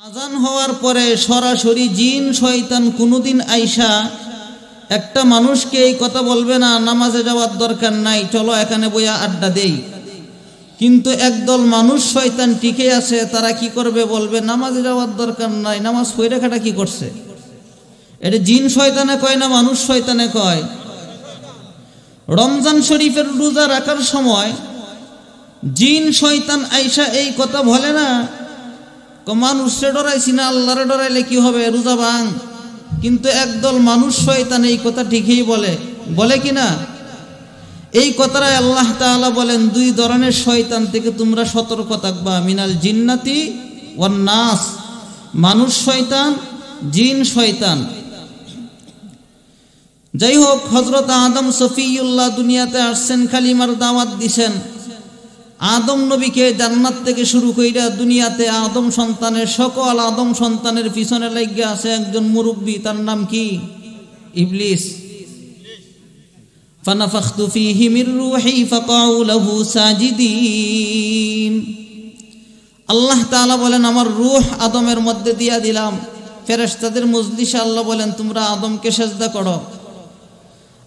আজান হওয়ার পরে সরাসরি জিন শয়তান কোনোদিন আইসা একটা মানুষকে এই কথা বলবে না নামাজে যাওয়ার দরকার নাই, চলো এখানে বইয়া আড্ডা দেই। কিন্তু একদল মানুষ শয়তান টিকে আছে, তারা কি করবে? বলবে নামাজে যাওয়ার দরকার নাই, নামাজ পড়ে রাখাটা কি করছে? এটা জিন শয়তানে কয় না মানুষ শয়তানে কয়? রমজান শরীফের রোজা রাখার সময় জিন শয়তান আইসা এই কথা বলে না, মানুষরে ডরাইছি না, আল্লাহরে ডরাইলে কি হবে, রোজা ভাঙ। কিন্তু একদল মানুষ শয়তান এই কথা ঠিকই বলে কি না? এই কথাটাই আল্লাহ তাআলা বলেন, দুই ধরনের শয়তান থেকে তোমরা সতর্ক থাকবা, মিনাল জিন্নাতি ওয়ান নাস, মানুষ শয়তান, জিন শয়তান। যাই হোক, হযরত আদম সফিউল্লাহ দুনিয়াতে আসছেন, কালিমার দাওয়াত দিছেন। আদম নবীকে জান্নাত থেকে শুরু কইরা দুনিয়াতে আদম সন্তানের সকল আদম সন্তানের পিছনে লাগিয়া আছে একজন মুরব্বী, তার নাম কি? ইবলিস। ফানাফাখতু ফীহি মির রূহি ফাকাউ লাহু সাজিদিন। আল্লাহ তাআলা বলেন, আমার রূহ আদমের মধ্যে দিয়া দিলাম। ফেরেশতাদের মজলিসে আল্লাহ বলেন, তোমরা আদমকে সিজদা করো।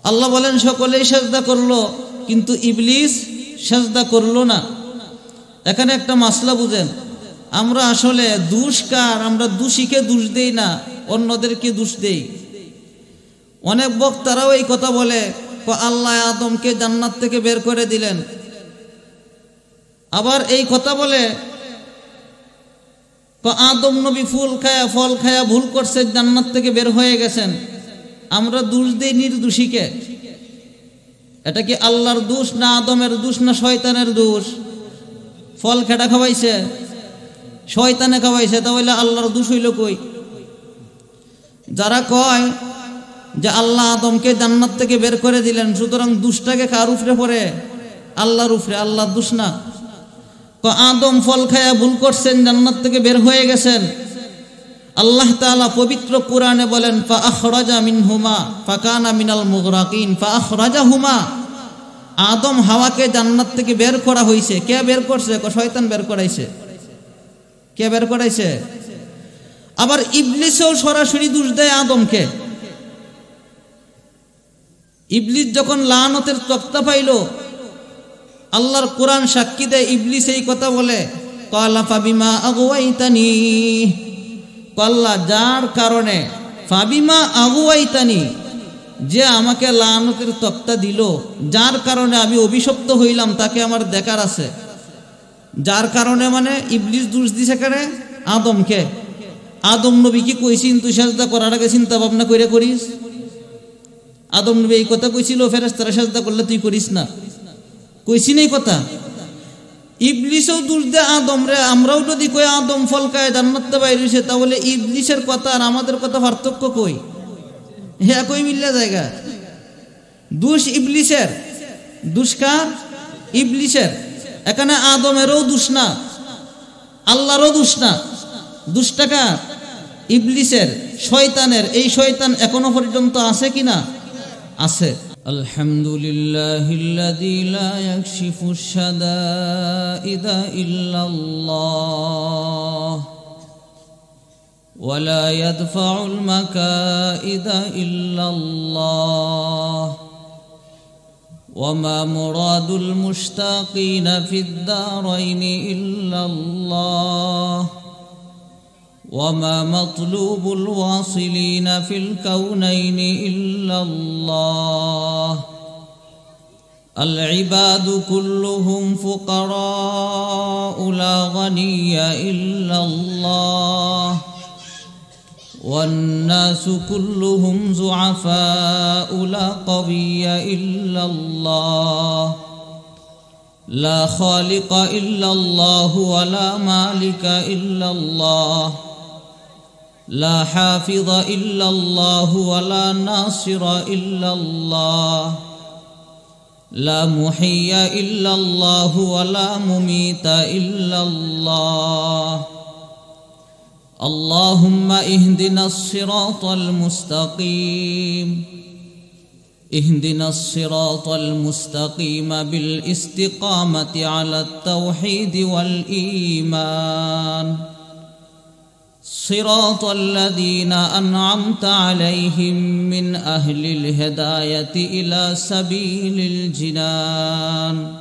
আল্লাহ বলেন, সকলেই সিজদা করলো, কিন্তু ইবলিস সিজদা করলো না। এখানে একটা মাসলা বুঝেন, আমরা আসলে দোষ কার? আমরা দোষীকে দোষ দেই না, অন্যদেরকে দোষ দেই। অনেক বক্তারাও এই কথা বলে, আল্লাহ আদমকে জান্নাত থেকে বের করে দিলেন। আবার এই কথা বলে, আদম নবী ফল খায়া ভুল করছে, জান্নাত থেকে বের হয়ে গেছেন। আমরা দোষ দেই নির্দোষীকে। এটা কি আল্লাহর দোষ না আদমের দোষ না শয়তানের দোষ? ফল খেটা খাওয়াইছে, শয়তানে খাওয়াইছে, তাহলে আল্লাহর দোষ হইল কই? যারা কয় যে আল্লাহ আদমকে জান্নাত থেকে বের করে দিলেন, সুতরাং দোষটাকে কার উপরে পড়ে? আল্লাহর উপরে, আল্লাহর দোষ না। আদম ফল খায়া ভুল করছেন, জান্নাত থেকে বের হয়ে গেছেন। আল্লাহ তাআলা পবিত্র কোরআনে বলেন, ফাআখরাজা মিনহুমা ফাকানা মিনাল মুগরাকিন ফাআখরাজাহুমা। আদম হাওয়াকে জান্নাত থেকে বের করা হয়েছে। কে বের করছে? শয়তান বের করাইছে। কে বের করাইছে? আবার ইবলিসও সরাসরি দোষ দেয় আদমকে। ইবলিস যখন লানতের তক্তা পাইল, আল্লাহর কোরআন সাক্ষী দেয়, ইবলিস এই কথা বলে, ক্বালা ফাবিমা আগওয়াইতানি, আল্লাহ যার কারণে, ফাবিমা আগওয়াইতানি, যে আমাকে লানতের তক্তা দিল, যার কারণে আমি অভিশপ্ত হইলাম, তাকে আমার দেখার আছে। যার কারণে মানে ইবলিস দোষ দিছে কারে? আদমকে। আদম নবী কি কইছিস তুই সিজদা করার আগে চিন্তা ভাবনা করে করিস? আদম নবী এই কথা কইছিল, ফেরেশতারা সিজদা করলে তুই করিস না? কইছি না এই কথা? ইবলিসও দোষ দেয় আদম রে। আমরাও যদি কই আদম ফল খায় জান্নাতে বাইরে হইছে, তাহলে ইবলিসের কথা আর আমাদের কথা পার্থক্য কই? হ্যাঁ, কই মিললে জায়গা? দোষ ইবলিসের। দোষ কার? ইবলিসের। এখানে আদমেরও দোষ না, আল্লাহরও দোষ না। দোষটা কার? ইবলিসের, শয়তানের। এই শয়তান এখনো পর্যন্ত আছে কিনা? আছে। আলহামদুলিল্লাহিল্লাযী লা ইয়াকশিফুশ শাদাইদা ইল্লাল্লাহ ওয়া লা ইয়াদফাউল মাকাইদা ইল্লাল্লাহ ওয়া মা মুরাদুল মুশতাকিনা ফিদ দারাইনি ইল্লাল্লাহ وما مطلوب الواصلين في الكونين إلا الله العباد كلهم فقراء لا غني إلا الله والناس كلهم ضعفاء لا قوي إلا الله لا خالق إلا الله ولا مالك إلا الله لا حافظ إلا الله ولا ناصر إلا الله لا محيي إلا الله ولا مميت إلا الله اللهم اهدنا الصراط المستقيم اهدنا الصراط المستقيم بالاستقامة على التوحيد والإيمان صراط الذين أنعمت عليهم من أهل الهداية إلى سبيل الجنان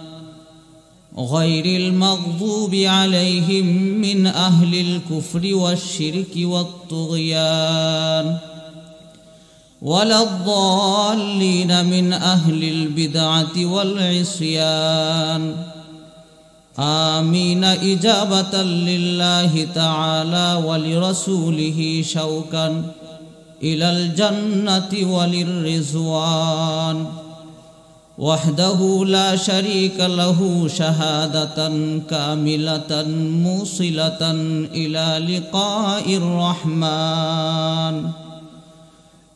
غير المغضوب عليهم من أهل الكفر والشرك والطغيان ولا الضالين من أهل البدعة والعصيان آمين إجابة لله تعالى ولرسوله شوقا إلى الجنة وللرضوان وحده لا شريك له شهادة كاملة موصلة إلى لقاء الرحمن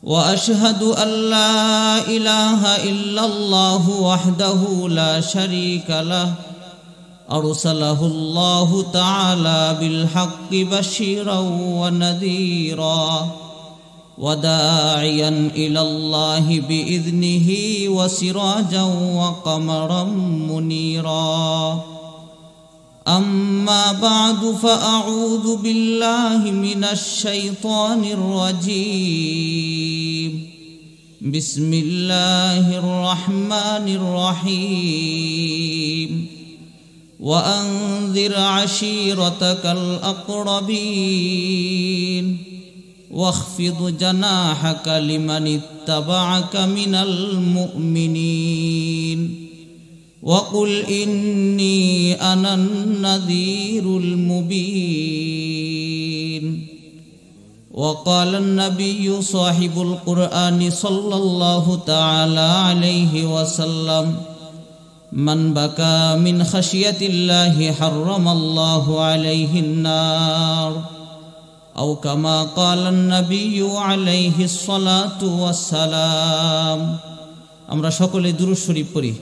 وأشهد أن لا إله إلا الله وحده لا شريك له أرسله الله تعالى بالحق بشيرا ونذيرا وداعيا إلى الله بإذنه وسراجا وقمرا منيرا أما بعد فأعوذ بالله من الشيطان الرجيم بسم الله الرحمن الرحيم وأنذر عشيرتك الأقربين واخفض جناحك لمن اتبعك من المؤمنين وقل إني أنا النذير المبين وقال النبي صاحب القرآن صلى الله تعالى عليه وسلم من بكى من خشية الله حرم الله عليه النار أو كما قال النبي عليه الصلاة والسلام আমরা সকলে দুরূদ শরীফ পড়ি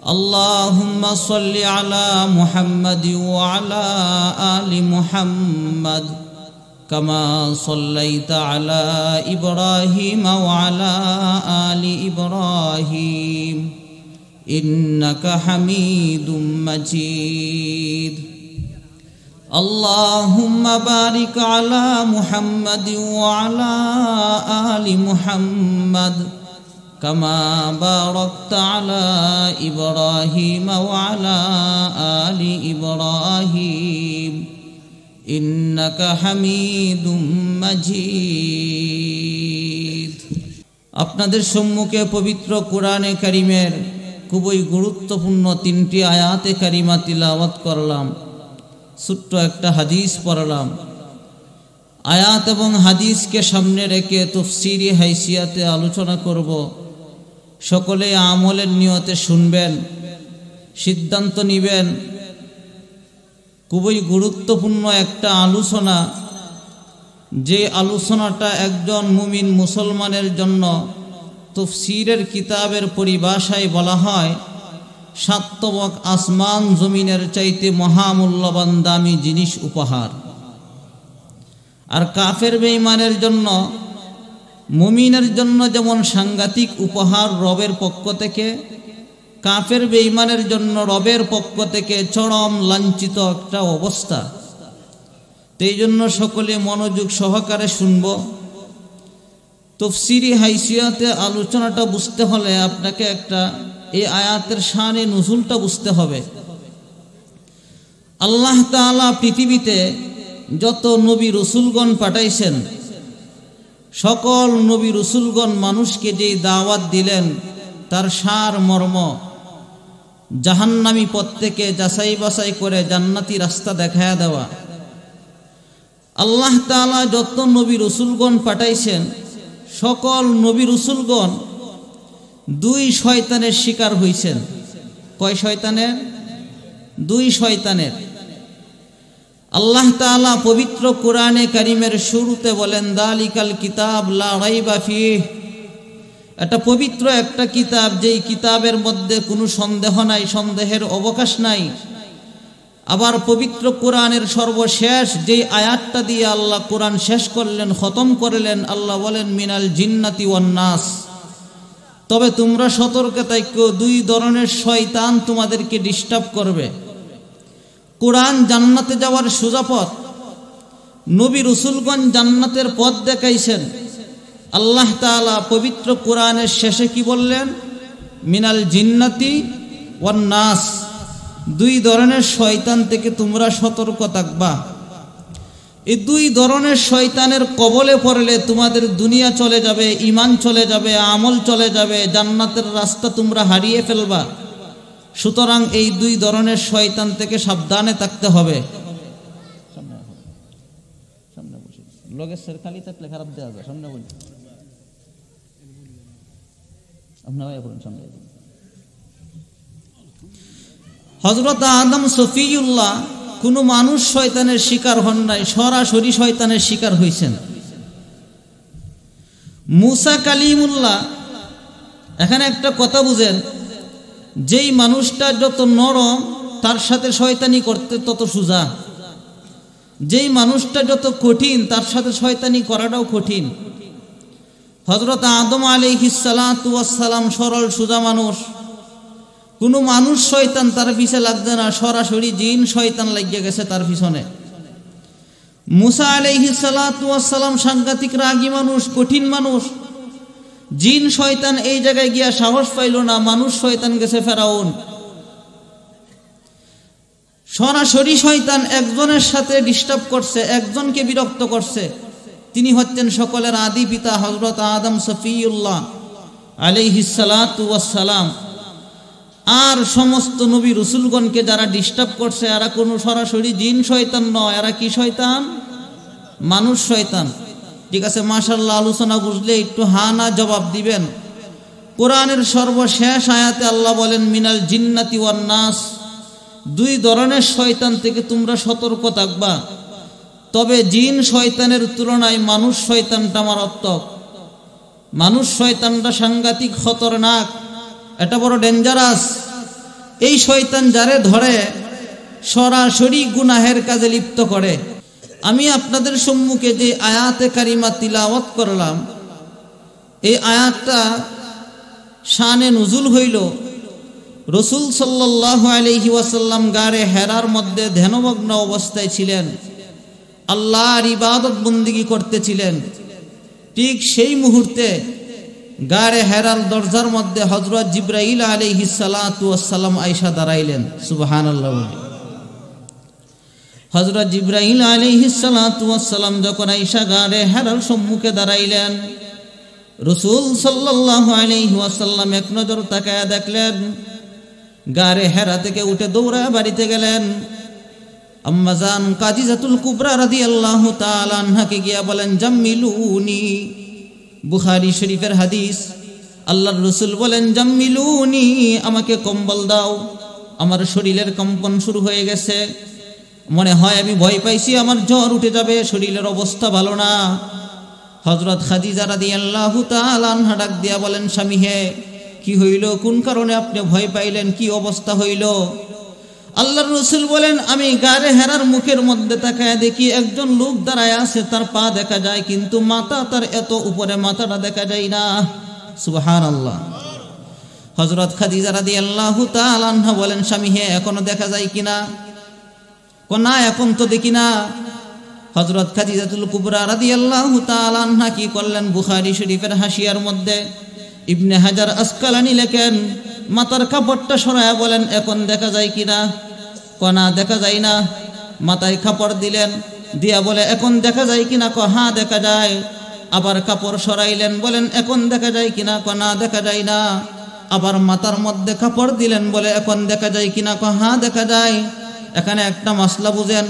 اللهم صل على محمد وعلى آل محمد كما صليت على إبراهيم وعلى آل إبراهيم إنك حميد مجيد اللهم بارك على محمد وعلى آل محمد كما باركت على إبراهيم وعلى آل إبراهيم إنك حميد مجيد আপনাদের সম্মুখে পবিত্র কোরআনে কারীমের খুবই গুরুত্বপূর্ণ তিনটি আয়াতে কারিমা তিলাওয়াত করলাম ছোট্ট একটা হাদিস পড়লাম আয়াত এবং হাদিসকে সামনে রেখে তাফসীরি হাইসিয়াতে আলোচনা করব সকলে আমলের নিয়তে শুনবেন সিদ্ধান্ত নেবেন খুবই গুরুত্বপূর্ণ একটা আলোচনা যে আলোচনাটা একজন মুমিন মুসলমানের জন্য তাফসীরের কিতাবের পরিভাষায় বলা হয় সাতবক আসমান জমিনের চাইতে মহামূল্যবান দামি জিনিস উপহার আর কাফের বেঈমানের জন্য মুমিনের জন্য যেমন সাংঘাতিক উপহার রবের পক্ষ থেকে কাফের বেঈমানের জন্য রবের পক্ষ থেকে চরম লাঞ্ছিত একটা অবস্থা এই জন্য সকলে মনোযোগ সহকারে শুনব তাফসীরি হাইসিয়াতে আলোচনাটা বুঝতে হলে আপনাকে একটা এই আয়াতের শানে নুজুলটা বুঝতে হবে আল্লাহ তাআলা পৃথিবীতে যত নবী রাসূলগণ পাঠাইছেন সকল নবী রাসূলগণ মানুষকে যে দাওয়াত দিলেন তার সার মর্ম জাহান্নামী পথ থেকে যাচাই বাছাই করে জান্নাতি রাস্তা দেখায়া দেওয়া আল্লাহ তাআলা যত নবী রাসূলগণ পাঠাইছেন সকল নবী রাসূলগণ দুই শয়তানের শিকার হইছেন কয় শয়তানের দুই শয়তানের আল্লাহ তাআলা পবিত্র কোরআনে কারীমের শুরুতে বলেন দালিকাল কিতাব লা রাইবা ফিহ এটা পবিত্র একটা কিতাব যেই কিতাবের মধ্যে কোনো সন্দেহ নাই সন্দেহের অবকাশ নাই আবার পবিত্র কোরআনের সর্বশেষ যেই আয়াতটা দিয়ে আল্লাহ কোরআন শেষ করলেন খতম করলেন আল্লাহ বলেন মিনাল জিন্নাতি ওয়ান নাস তবে তোমরা সতর্ক থাকো দুই ধরনের শয়তান তোমাদেরকে ডিস্টার্ব করবে কোরআন জান্নাতে যাওয়ার সোজা পথ নবী রসুলগণ জান্নাতের পথ দেখাইছেন। আল্লাহ তাআলা পবিত্র কোরআনের শেষে কি বললেন? মিনাল জিন্নাতি ওয়ান নাস, দুই ধরনের শয়তান থেকে তোমরা সতর্ক থাকবা। এই দুই ধরনের শয়তানের কবলে পড়লে তোমাদের দুনিয়া চলে যাবে, ঈমান চলে যাবে, আমল চলে যাবে, জান্নাতের রাস্তা তোমরা হারিয়ে ফেলবা। সুতরাং এই দুই ধরনের শয়তান থেকে সাবধানে থাকতে হবে। খালি থাকলে খারাপ দেওয়া যায়, সামনে বলি হযরত আদম সফিউল্লাহ কোনো মানুষ শয়তানের শিকার হন নাই, সরাসরি শয়তানের শিকার হয়েছেন। মুসা কালিমুল্লাহ, এখানে একটা কথা বুঝেন, যেই মানুষটা যত নরম তার সাথে শয়তানি করতে তত সোজা, যেই মানুষটা যত কঠিন তার সাথে শয়তানি করাটাও কঠিন। হযরত আদম আলাইহিস সালাতু ওয়াস সালাম সরল সোজা মানুষ, কোনো মানুষ শয়তান তার পিছে লাগছে না, সরাসরি জিন শয়তান লাগিয়ে গেছে তার পিছনে। মুসা আলাইহিস সালাতু ওয়াস সালাম সাংঘাতিক রাগী মানুষ, কঠিন মানুষ, জিন শয়তান এই জায়গায় গিয়া সাহস পাইল না, মানুষ শয়তান গেছে ফেরাউন। সরাসরি শয়তান একজনের সাথে ডিস্টার্ব করছে, একজনকে বিরক্ত করছে, তিনি হচ্ছেন সকলের আদি পিতা হযরত আদম সফিউল্লাহ আলাইহিস সালাতু ওয়াস সালাম। আর সমস্ত নবী রসুলগণকে যারা ডিস্টার্ব করছে এরা কোনো সরাসরি জিন শয়তান নয়, এরা কি শয়তান? মানুষ শয়তান। ঠিক আছে, মাশাআল্লাহ, আলোচনা বুঝলে একটু হা না জবাব দিবেন। কোরআনের সর্বশেষ আয়াতে আল্লাহ বলেন মিনাল জিন্নাতি ওয়ান নাস, দুই ধরনের শয়তান থেকে তোমরা সতর্ক থাকবা। তবে জিন শয়তানের তুলনায় মানুষ শয়তানটা মারাত্মক। মানুষ শয়তানটা সাংঘাতিক খতরনাক, এটা বড় ডেঞ্জারাস। এই শয়তান যারে ধরে সরাসরি গুনাহের কাজে লিপ্ত করে। আমি আপনাদের সম্মুখে যে আয়াতে কারিমা তিলাওয়াত করলাম, এই আয়াতটা শানে নুজুল হইল রসুল সাল্লাল্লাহু আলাইহি ওয়াসাল্লাম গারে হেরার মধ্যে ধ্যানমগ্ন অবস্থায় ছিলেন, আল্লাহর ইবাদত বন্দিগি করতেছিলেন। ঠিক সেই মুহূর্তে গারে হেরার দরজার মধ্যে হযরত জিবরাইল আলাইহিস সালাতু ওয়াস সালাম আয়েশা দাঁড়াইলেন। সুবহানাল্লাহ। হযরত জিবরাইল আলাইহিস সালাতু ওয়াস সালাম যখন আয়েশা গারে হেরার সম্মুখে দাঁড়াইলেন, রাসূল সাল্লাল্লাহু আলাইহি ওয়াসাল্লাম এক নজর তাকায়া দেখলেন, গারে হেরা থেকে উঠে দৌড়া বাড়িতে গেলেন। আম্মা জান কাদিজাতুল কুবরা রাদিয়াল্লাহু তাআলা আনহাকে গিয়া বলেন জাম্মিলুনি। বুখারী শরীফের হাদিস, আল্লাহর রাসূল বলেন জাম্মিলুনি, আমাকে কম্বল দাও, আমার শরীরের কম্পন শুরু হয়ে গেছে, মনে হয় আমি ভয় পাইছি, আমার জ্বর উঠে যাবে, শরীরের অবস্থা ভালো না। হযরত খাদিজা রাদিয়াল্লাহু তাআলা আনহা ডাক দিয়া বলেন স্বামী হে, কি হইল, কোন কারণে আপনি ভয় পাইলেন, কি অবস্থা হইল? আল্লাহর রাসূল বলেন আমি গারে হেরার মুখের মধ্যে তাকায় দেখি একজন লোক দাঁড়ায় আছে, তার পা দেখা যায় কিন্তু মাথা তার এত উপরে মাথাটা দেখা যায় না। সুবহানাল্লাহ। হযরত খাদিজা রাদিয়াল্লাহু তাআলা আনহা বলেন স্বামী হে, এখনো দেখা যায় কিনা? না, এখন তো দেখি না। হযরত খাদিজাতুল কুবরা রাদিয়াল্লাহু তাআলা আনহা কি করলেন, বুখারী শরীফের হাসিয়ার মধ্যে ইবনে হাজার আসকালানি লেখেন, মাথার কাপড়টা সরায়া বলেন এখন দেখা যায় কিনা? না, দেখা যায় না। মাথায় কাপড় দিলেন, দিয়া বলে এখন দেখা যায় কিনা? হ্যাঁ দেখা যায়। আবার কাপড় সরাইলেন, বলেন এখন দেখা যায় কিনা? না, দেখা যায় না। আবার মাথার মধ্যে কাপড় দিলেন, বলে এখন দেখা যায় কিনা? হ্যাঁ দেখা যায়। এখানে একটা মাসলা বুঝেন,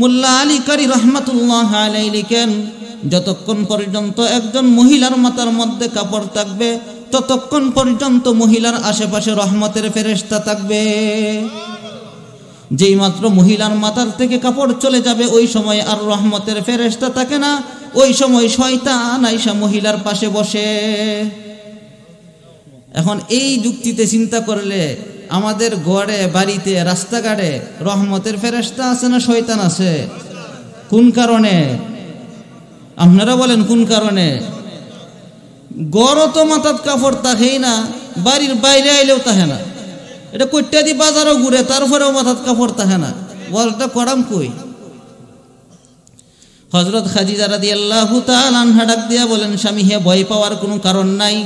মুল্লা আলী কারি রহমাতুল্লাহ আলাইহি লিখেন, যতক্ষণ পর্যন্ত একজন মহিলার মাথার মধ্যে কাপড় থাকবে ততক্ষণ পর্যন্ত মহিলার আশেপাশে রহমতের ফেরেশতা থাকবে। যেই মাত্র মহিলার মাথার থেকে কাপড় চলে যাবে ওই সময় আর রহমতের ফেরেশতা থাকে না, ওই সময় শয়তান আইসা মহিলার পাশে বসে। এখন এই যুক্তিতে চিন্তা করলে আমাদের ঘরে, বাড়িতে, রাস্তাঘাটে রহমতের ফেরেশতা আছে না শয়তান আছে? কোন কারণে? আপনারা বলেন কোন কারণে? গড় তো মাথার কাপড় থাকেই না, বাড়ির বাইরে আইলেও থাকে না। এটা কইটা দি বাজারও ঘুরে, তারপরেও মাথার কাপড় থাকে না। বলটা করাম কই? হযরত খাদিজা রাদিয়াল্লাহু তাআলা আনহা ডাক দিয়া বলেন, স্বামী হে, ভয় পাওয়ার কোনো কারণ নাই,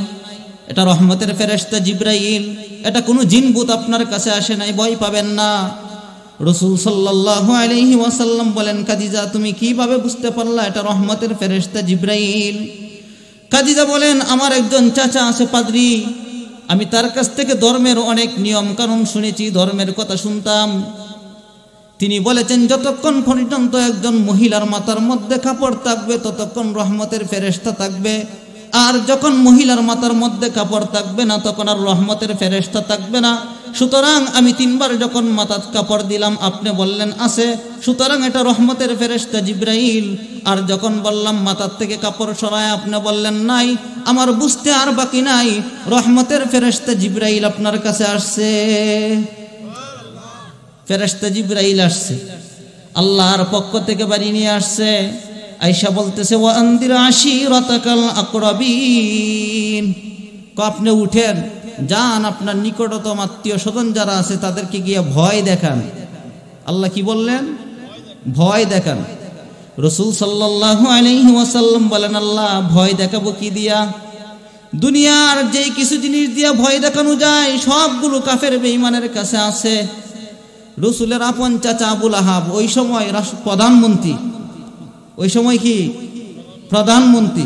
এটা রহমতের ফেরেশতা জিবরাইল, এটা কোনো জিনভূত আপনার কাছে আসে নাই, ভয় পাবেন না। রাসূল সাল্লাল্লাহু আলাইহি ওয়াসাল্লাম বলেন, খাদিজা তুমি কিভাবে বুঝতে পারলা এটা রহমতের ফেরেশতা জিবরাইল? খাদিজা বলেন, আমার একজন চাচা আছে পাদ্রী, আমি তার কাছ থেকে ধর্মের অনেক নিয়ম কানুন শুনেছি, ধর্মের কথা শুনতাম। তিনি বলেছেন, যতক্ষণ পর্যন্ত একজন মহিলার মাথার মধ্যে কাপড় থাকবে ততক্ষণ রহমতের ফেরেশতা থাকবে, আর যখন মহিলার মাথার মধ্যে কাপড় থাকবে না তখন আর রহমতের ফেরেশতা থাকবে না। সুতরাং আমি 3 বার যখন মাথার কাপড় দিলাম আপনি বললেন আছে, সুতরাং এটা রহমতের ফেরেশতা জিবরাইল। আর যখন বললাম মাথার থেকে কাপড় সরায় আপনি বললেন নাই, আমার বুঝতে আর বাকি নাই, রহমতের ফেরেশতা জিবরাইল আপনার কাছে আসছে। ফেরেশতা জিবরাইল আসছে, আল্লাহর পক্ষ থেকে বাড়ি নিয়ে আসছে। আয়েশা বলতেছে, ওয়া আনদির আশিরাতাকাল আকরাবিন, আপনি উঠেন, যান আপনার নিকটতম আত্মীয় স্বজন যারা আছে তাদেরকে গিয়ে ভয় দেখান। আল্লাহ কি বললেন? ভয় দেখান। রাসূল সাল্লাল্লাহু আলাইহি ওয়াসাল্লাম বলেন, আল্লাহ ভয় দেখাবো কি দিয়া? দুনিয়ার যে কিছু জিনিস দিয়া ভয় দেখানো যায় সবগুলো কাফের বেঈমানের কাছে আছে। রাসূলের আপন চাচা আবুল আহাব ওই সময় প্রধানমন্ত্রী, ওই সময় কি প্রধানমন্ত্রী।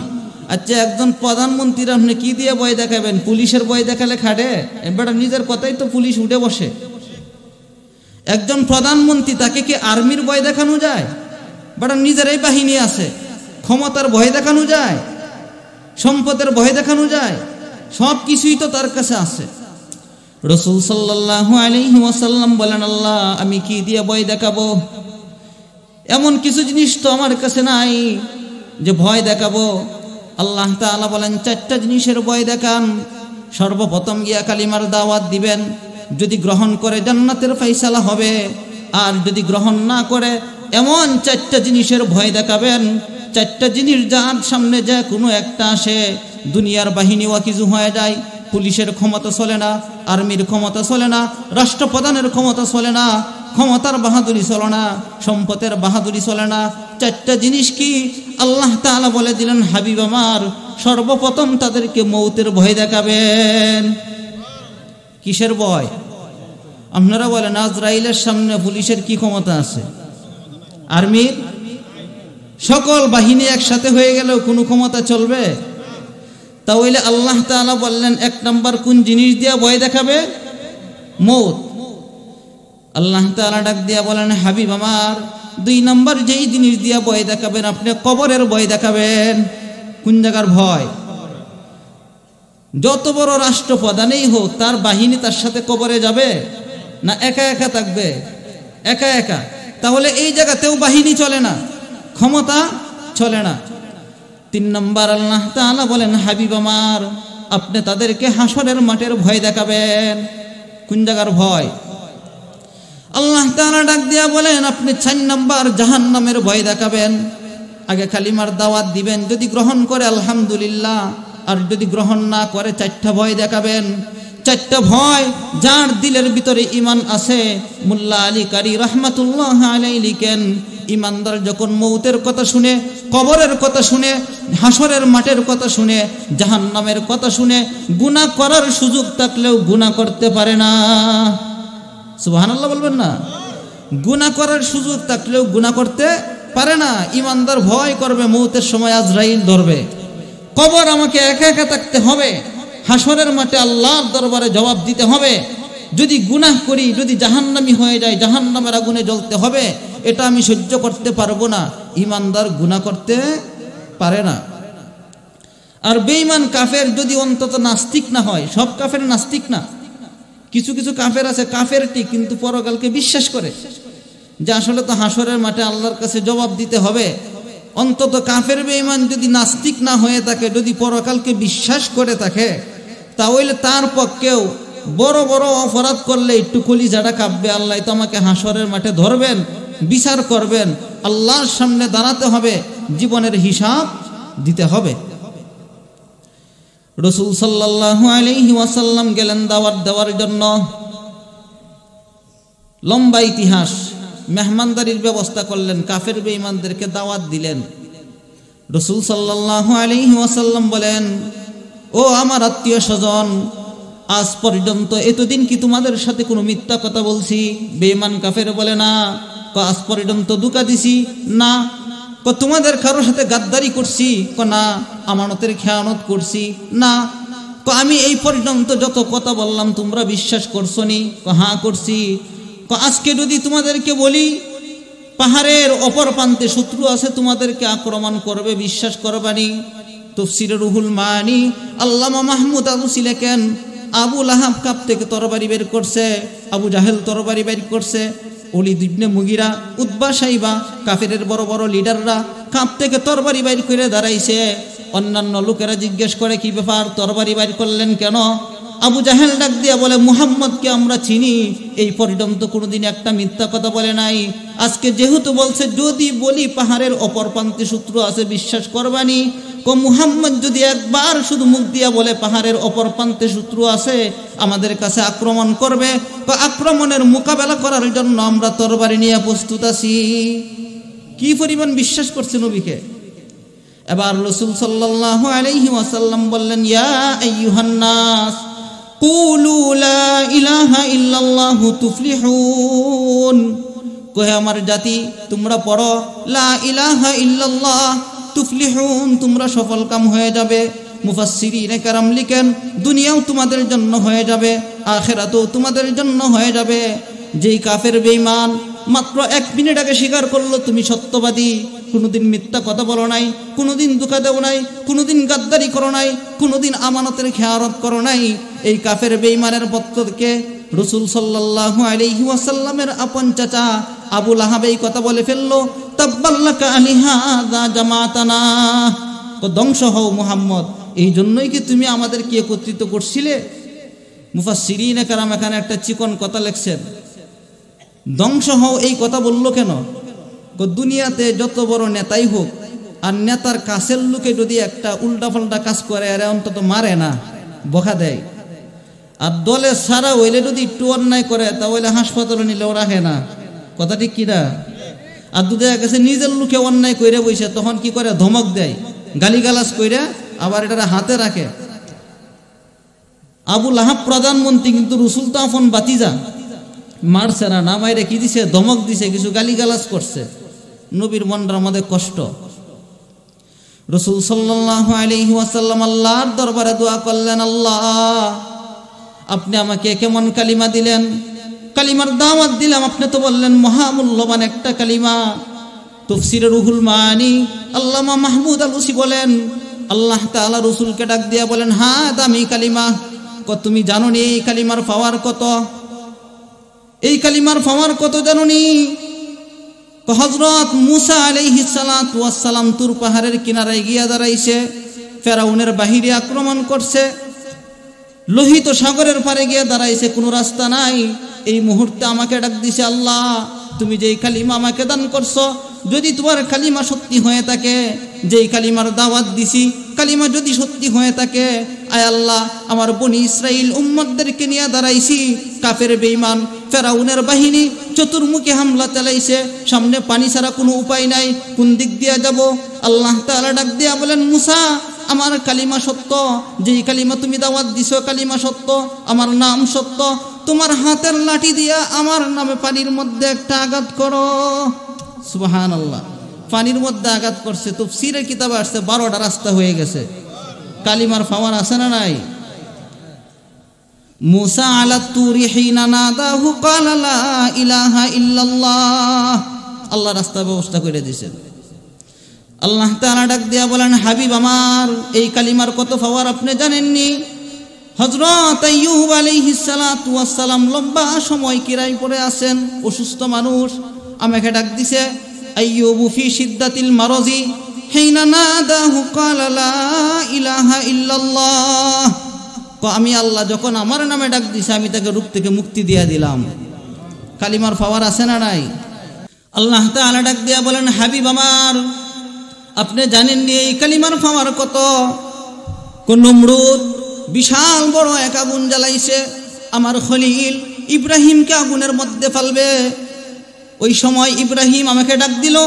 আচ্ছা, একজন প্রধানমন্ত্রীর আপনি কি দিয়ে ভয় দেখাবেন? পুলিশের ভয় দেখালে খাটে? এবার নিজের কথাই তো পুলিশ উঠে বসে। একজন প্রধানমন্ত্রী, তাকে কি আর্মির ভয় দেখানো যায়? বাট নিজের এই বাহিনী আছে, ক্ষমতার ভয় দেখানো যায়, সম্পদের ভয় দেখানো যায়, সব কিছুই তো তার কাছে আছে। রাসূল সাল্লাল্লাহু আলাইহি ওয়াসাল্লাম বলেন, আল্লাহ আমি কি দিয়ে ভয় দেখাবো? এমন কিছু জিনিস তো আমার কাছে নাই যে ভয় দেখাবো। আল্লাহ তাআলা বলেন, 4টা জিনিসের ভয় দেখান। সর্বপ্রথম গিয়া কালিমার দাওয়াত দিবেন, যদি গ্রহণ করে জান্নাতের ফয়সালা হবে, আর যদি গ্রহণ না করে এমন 4টা জিনিসের ভয় দেখাবেন, 4টা জিনিস যার সামনে যে কোনো একটা আসে, দুনিয়ার বাহিনী ওয়াকিজু হয়ে যায়। পুলিশের ক্ষমতা চলে না, আর্মির ক্ষমতা চলে না, রাষ্ট্রপ্রধানের ক্ষমতা চলে না, ক্ষমতার বাহাদুরি চলে না, সম্পদের বাহাদুরি চলে না। 4টা জিনিস কি? আল্লাহ তাআলা বলে দিলেন, হাবিব আমার সর্বপ্রথম তাদেরকে মৌতের ভয় দেখাবেন। কিসের ভয়? আপনারা বলেন, আজরাইলের সামনে পুলিশের কি ক্ষমতা আছে? আর্মির সকল বাহিনী একসাথে হয়ে গেলেও কোনো ক্ষমতা চলবে? তাহলে আল্লাহ তাআলা বললেন, 1 নাম্বার কোন জিনিস দিয়া ভয় দেখাবে? মৌত। আল্লাহ তাআলা ডাক দিয়া বলেন, হাবিব আমার 2 নাম্বার যেই জিনিস দিয়া ভয় দেখাবেন আপনি কবরের ভয় দেখাবেন। কোন জায়গার ভয়? যত বড় রাষ্ট্রপ্রধানই হোক তার বাহিনী তার সাথে কবরে যাবে না একা একা থাকবে? একা একা। তাহলে এই জায়গাতেও বাহিনী চলে না, ক্ষমতা চলে না। 3 নাম্বার আল্লাহ তাআলা বলেন, হাবিব আমার আপনি তাদেরকে হাসরের মাঠের ভয় দেখাবেন। কোন জায়গার ভয়? আল্লাহ তাআলা ডাক দিয়া বলেন, আপনি 4 নাম্বার জাহান্নামের ভয় দেখাবেন। আগে কালিমার দাওয়াত দিবেন, যদি গ্রহণ করে আলহামদুলিল্লাহ, আর যদি গ্রহণ না করে 4টা ভয় দেখাবেন। 4টা ভয় যার দিলের ভিতরে ঈমান আছে। মোল্লা আলী কারি রাহমাতুল্লাহ আলাইহি লিখেন, ঈমানদার যখন মৌতের কথা শুনে, কবরের কথা শুনে, হাসরের মাঠের কথা শুনে, জাহান্নামের কথা শুনে, গুনাহ করার সুযোগ থাকলেও গুনাহ করতে পারে না। সুবহানাল্লাহ বলবেন না? গুনাহ করার সুযোগ থাকলেও গুনাহ করতে পারে না। ঈমানদার ভয় করবে মৌতের সময় আজরাইল ধরবে, কবর আমাকে একা একা থাকতে হবে, হাসরের মাঠে আল্লাহর দরবারে জবাব দিতে হবে। যদি গুনাহ করি, যদি জাহান্নামী হয়ে যায়, জাহান্নামের আগুনে জ্বলতে হবে, এটা আমি সহ্য করতে পারবো না। ঈমানদার গুনাহ করতে পারে না। আর বেঈমান কাফের যদি অন্তত নাস্তিক না হয়, সব কাফের নাস্তিক না, কিছু কিছু কাফের আছে কাফের ঠিক কিন্তু পরকালকে বিশ্বাস করে, যে আসলে তো হাসরের মাঠে আল্লাহর কাছে জবাব দিতে হবে। অন্তত কাফের বেঈমান যদি নাস্তিক না হয়ে থাকে, যদি পরকালকে বিশ্বাস করে থাকে, তাহলে তার পক্ষেও বড় বড় অপরাধ করলে একটু কলিজাটা কাঁপবে। আল্লাহ তো আমাকে হাসরের মাঠে ধরবেন, বিচার করবেন, আল্লাহর সামনে দাঁড়াতে হবে, জীবনের হিসাব দিতে হবে। রাসূল সাল্লাল্লাহু আলাইহি ওয়াসাল্লাম গেলেন দাওয়াত দেওয়ার জন্য। লম্বা ইতিহাস, মেহমানদারির ব্যবস্থা করলেন, কাফের বেঈমানদেরকে দাওয়াত দিলেন। রাসূল সাল্লাল্লাহু আলাইহি ওয়াসাল্লাম বলেন, ও আমার আত্মীয় স্বজন, আজ পর্যন্ত এতদিন কি তোমাদের সাথে কোনো মিথ্যা কথা বলছি? বেঈমান কাফের বলে না। আজ পর্যন্ত ধোঁকা দিছি? না। তোমাদের কারোর সাথে গাদ্দারি করছি? না। আমানতের খেয়ানত করছি? না। আমি এই পর্যন্ত যত কথা বললাম তোমরা বিশ্বাস করছো নি? হ্যাঁ করছি। আজকে যদি তোমাদেরকে বলি পাহাড়ের অপর প্রান্তে শত্রু আছে, তোমাদেরকে আক্রমণ করবে, বিশ্বাস করবানি? তাফসীরে রুহুল মানি আল্লামা মাহমুদ আলুসি লেখেন, আবু লাহাব কাপ থেকে তরবারি বের করছে, আবু জাহেল তরবারি বের করছে, ওলীদ ইবনে মুগিরা, উতবা সাইবা, কাফেরের বড় বড় লিডাররা কাপ থেকে তরবারি বাইর করে দাঁড়াইছে। অন্যান্য লোকেরা জিজ্ঞেস করে, কি ব্যাপার, তরবারি বাইর করলেন কেন? আবু জাহেল ডাক দিয়া বলে, মুহাম্মদকে আমরা চিনি, এই পর্যন্ত কোনোদিন একটা মিথ্যা কথা বলে নাই। আজকে যেহেতু বলছে যদি বলি পাহাড়ের অপর প্রান্তে শত্রু আছে, বিশ্বাস করবানি? মুহাম্মদ যদি একবার শুধু মুখ দিয়া বলে পাহাড়ের অপর প্রান্তে শত্রু আছে, আমাদের কাছে আক্রমণ করবে, আক্রমণের মোকাবেলা করার জন্য আমরা তরবারি নিয়ে প্রস্তুত আছি। কি পরিমাণ বিশ্বাস করছে নবীকে। এবার রাসূল সাল্লাল্লাহু আলাইহি ওয়াসাল্লাম বললেন, ইয়া আইয়ুহান নাস কুলু লা ইলাহা ইল্লাল্লাহু তুফলিহুন। কহে আমার জাতি, তোমরা পড়ো লা ইলাহা ইল্লাল্লাহ তুফলিহুন, তোমরা সফল কাম হয়ে যাবে। মুফাসসিরিনে কেরাম লিখেন, দুনিয়াও তোমাদের জন্য হয়ে যাবে, আখিরাতেও তোমাদের জন্য হয়ে যাবে। যেই কাফের বেঈমান মাত্র 1 মিনিট আগে স্বীকার করলো তুমি সত্যবাদী, কোনোদিন মিথ্যা কথা বলো নাই, কোনোদিন ধোঁকা দেও নাই, কোনোদিন গাদ্দারি করো নাই, কোনোদিন আমানতের খেয়ানত করো নাই, এই কাফের বেঈমানের পক্ষকে রাসূল সাল্লাল্লাহু আলাইহি ওয়াসাল্লামের আপন চাচা আবু লাহাব এই কথা বলে ফেললো, তাব্বাল্লাকা আলিহাযা জামাতানা, ধ্বংস হও মুহাম্মদ, এই জন্যই কি তুমি আমাদেরকে একত্রিত করছিলে? মুফাসসিরিনে কেরাম এখানে একটা চিকন কথা লিখছেন, ধ্বংস হও এই কথা বললো কেন? দুনিয়াতে যত বড় নেতাই হোক, আর নেতার কাছের লোকে যদি একটা উল্টাপাল্টা কাজ করে, এরা অন্তত মারে না, বকা দেয়। আর দলে সারা হইলে যদি একটু অন্যায় করে, তাহলে হাসপাতালে নিলেও রাখে না। কথা ঠিক কিনা? আর দুধের কাছে নিজের লোকে অন্যায় করে বসে, তখন কি করে, ধমক দেয়, গালিগালাজ করে, আবার এটা হাতে রাখে। আবু লাহাব প্রধানমন্ত্রী, কিন্তু রাসূল তো আপন বাতিজা, মারছে না, না মাইরে কি দিছে, ধমক দিছে, কিছু গালিগালাজ করছে। নবীর মনটার মধ্যে কষ্ট। রাসূল সাল্লাল্লাহু আলাইহি ওয়াসাল্লাম আল্লাহর দরবারে দোয়া করলেন, আল্লাহ আপনি আমাকে কেমন কালিমা দিলেন, কালিমার দাওয়াত দিলাম, আপনি তো বললেন মহামূল্যবান একটা কালিমা। তাফসীরে রুহুল মানি আল্লামা মাহমুদ আলুসি বলেন, আল্লাহ তাআলা রাসূলকে ডাক দিয়া বলেন, হ্যাঁ দামি কালিমা, তুমি জানো নি এই কালিমার পাওয়ার কত? এই কালিমার পাওয়ার কত জানো নি? হযরত মুসা আলাইহিস সালাতু ওয়াস সালাম তুর পাহাড়ের কিনারায় গিয়া দাঁড়াইছে, ফেরাউনের বাহিনী আক্রমণ করছে, লোহিত সাগরের পারে গিয়ে দাঁড়াইছে, কোনো রাস্তা নাই। এই মুহূর্তে আমাকে ডাক দিছে, আল্লাহ তুমি যেই কালিমা আমাকে দান করছো, যদি তোমার কালিমা সত্যি হয়ে থাকে, যেই কালিমার দাওয়াত দিছি কালিমা যদি সত্যি হয়ে থাকে, আয় আল্লাহ আমার বনি ইসরাইল উম্মতদেরকে নিয়ে দাঁড়াইছি, কাফের বেঈমান ফেরাউনের বাহিনী চতুর্মুখী হামলা চালাইছে, সামনে পানি ছাড়া কোনো উপায় নাই, কোন দিক দিয়ে যাব? আল্লাহ তাআলা ডাক দিয়া বলেন, মুসা আমার কালিমা সত্য, যেই কালিমা তুমি দাওয়াত দিছো কালিমা সত্য, আমার নাম সত্য, তোমার হাতের লাঠি দিয়া আমার নামে পানির মধ্যে একটা আঘাত করো। সুবহানাল্লাহ, পানির মধ্যে আঘাত করছে। তাফসীরের কিতাবে আসছে 12টা রাস্তা হয়ে গেছে। কালিমার পাওয়ার আছে না নাই? মুসা আলা তুরি হিনা নাদাহু ক্বালা লা ইলাহা ইল্লাল্লাহ, আল্লাহ রাস্তা ব্যবস্থা করে দিয়েছেন। আল্লাহ তাআলা ডাক দিয়া বলেন, হাবিব আমার এই কালিমার কত পাওয়ার আপনি জানেননি? হযরত আইয়ুব আলাইহিস সালাতু ওয়াস সালাম লম্বা সময় কিরায় পড়ে আছেন, অসুস্থ মানুষ, আমাকে ডাক দিছে, আইয়ুবু ফি শিদ্দাতিল মারজি হিনা নাদাহু ক্বালা লা ইলাহা ইল্লাল্লাহ, আমি আল্লাহ যখন আমার নামে ডাক দিছে আমি তাকে রূপ থেকে মুক্তি দিয়া দিলাম। কালিমার পাওয়ার আছে না নাই? আল্লাহ তাআলা ডাক দিয়া বলেন, হাবিব আমার আপনি জানেননি এই কালিমার পাওয়ার কত? কোন নমরুদ বিশাল বড় এক আগুন জ্বালাইছে, আমার খলিল ইব্রাহিমকে আগুনের মধ্যে ফেলবে, ওই সময় ইব্রাহিম আমাকে ডাক দিল,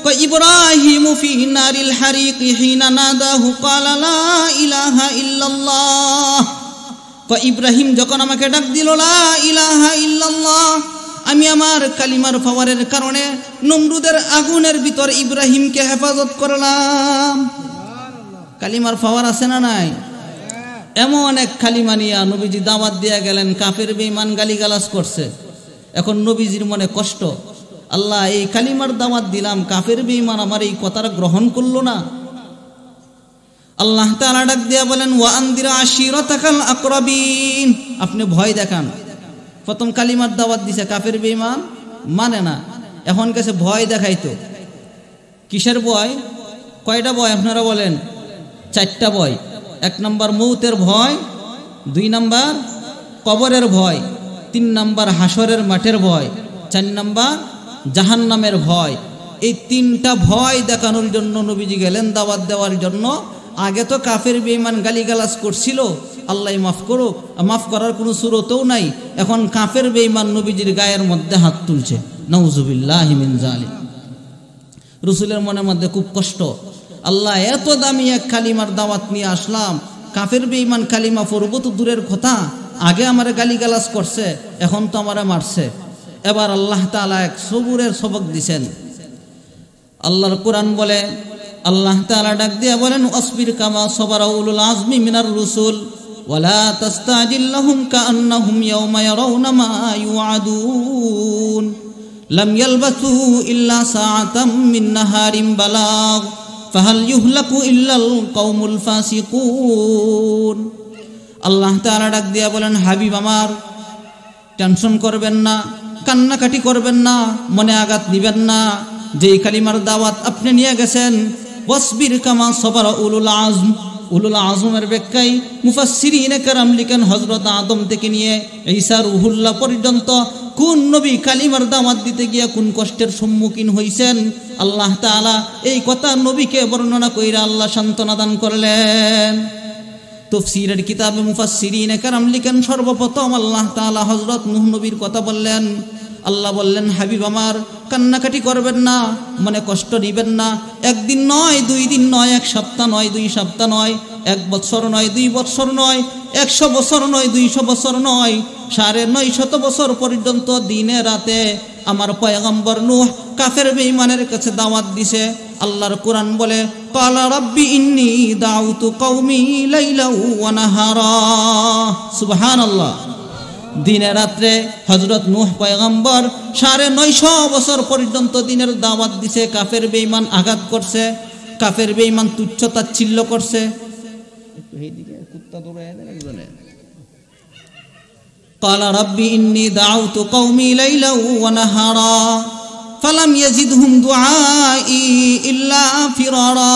কয় ইব্রাহিমু ফি নারিল হারিকি হিনা নাদাহু ক্বালা লা ইলাহা ইল্লাল্লাহ। কয় ইব্রাহিম যখন আমাকে ডাক দিল লা ইলাহা ইল্লাল্লাহ, আমি আমার কালিমার পাওয়ারের কারণে নমরুদের আগুনের ভিতর ইব্রাহিমকে হেফাজত করলাম। কালিমার পাওয়ার আছে না নাই? এমন এক কালিমা নিয়ে নবীজি দাওয়াত দিয়ে গেলেন, কাফের বেঈমান গালিগালাজ করছে। এখন নবীজির মনে কষ্ট, আল্লাহ এই কালিমার দাওয়াত দিলাম, কাফের বেঈমান আমার এই কথাটা গ্রহণ করলো না। আল্লাহ তাআলা ডাক দিয়া বলেন, ওয়া আনদির আশিরাতাকাল আকরাবিন, আপনি ভয় দেখান। প্রথম কালিমার দাওয়াত দিছে, কাফের বেঈমান মানে না, এখন কাছে ভয় দেখাইতো। কিসের ভয়? কয়টা ভয় আপনারা বলেন? 4টা ভয়। 1 নম্বর মৌতের ভয়, 2 নম্বর কবরের ভয়, 3 নম্বর হাসরের মাঠের ভয়, 4 নম্বর জাহান্নামের ভয়। এই 3টা ভয় দেখানোর জন্য নবীজি গেলেন দাওয়াত দেওয়ার জন্য। আগে তো কাফের বেঈমান গালিগালাজ করছিল, আল্লাহ মাফ করো, মাফ করার কোনো সুরতও নাই। এখন কাফের বেঈমান নবীজির গায়ের মধ্যে হাত তুলছে, নাউজুবিল্লাহি মিন যালিক। রাসূলের মনের মধ্যে খুব কষ্ট, আল্লাহ এত দামি এক কালিমার দাওয়াত নিয়ে আসলাম, কাফের বেঈমান কালিমা পড়ব তো দূরের কথা, আগে আমারে গালিগালাজ করছে, এখন তো আমারে মারছে। এবার আল্লাহ তাআলা এক সবুরের সবক দিছেন। আল্লাহর কোরআন বলে, আল্লাহ তাআলা ডাক দিয়া বলেন, আসবির কামা সাবারা উলুল আজমি মিনার রুসুল ওয়ালা তাস্তাজিল লাহুম কাআন্নাহুম ইয়াওমা ইয়ারাউনা মা ইউআদুন লাম ইয়ালবাসু ইল্লা সাআতাম মিন নাহারিন বালাগ ফাহাল ইউহলাকু ইল্লাল কওমুল ফাসিকুন। আল্লাহ তাআলা ডাক দিয়া বলেন, হাবিব আমার, টেনশন করবেন না, কান্নাকাটি করবেন না, মনে আঘাত দিবেন না। যেই কালিমার দাওয়াত আপনি নিয়ে গেছেন, ওয়াসবির কামা সাবারা উলুল আজম। উলুল আজমের ব্যাখ্যায় মুফাসসিরিনে কেরাম লিখেন, হযরত আদম থেকে নিয়ে ঈসা রুহুল্লাহ পর্যন্ত কোন নবী কালিমার দাওয়াত দিতে গিয়া কোন কষ্টের সম্মুখীন হইছেন, আল্লাহ তাআলা এই কথা নবীকে বর্ণনা কইরা আল্লাহ সান্ত্বনা দান করলেন। তাফসীরের কিতাবে মুফাসসিরিনে কেরাম লিখেন, সর্বপ্রথম আল্লাহ তাআলা হযরত নূহ নবীর কথা বললেন। আল্লাহ বললেন, হাবিব আমার, কান্নাকাটি করবেন না, মনে কষ্ট নিবেন না। 1 দিন নয়, 2 দিন নয়, 1 সপ্তাহ নয়, 2 সপ্তাহ নয়, 1 বছর নয়, 2 বছর নয়, 100 বছর নয়, 200 বছর নয়, 950 বছর পর্যন্ত দিনে রাতে আমার পয়গম্বর নূহ কাফের বেঈমানের কাছে দাওয়াত দিছে। আল্লাহর কোরআন বলে, ক্বালা রাব্বি ইন্নী দাউতু কওমি লাইলাও ওয়া নাহারা। সুবহানাল্লাহ। দিনে রাত্রে হযরত নূহ পয়গম্বর 950 বছর পর্যন্ত দিনের দাওয়াত দিছে। কাফের বেঈমান আঘাত করছে, কাফের বেঈমান তুচ্ছ তাচ্ছিল্য করছে। ক্বালা রাব্বি ইন্নী দাউতু কওমি লাইলাও ওয়া নাহারা ফালাম ইয়াজিদহুম দুআই ইল্লা ফিরারা।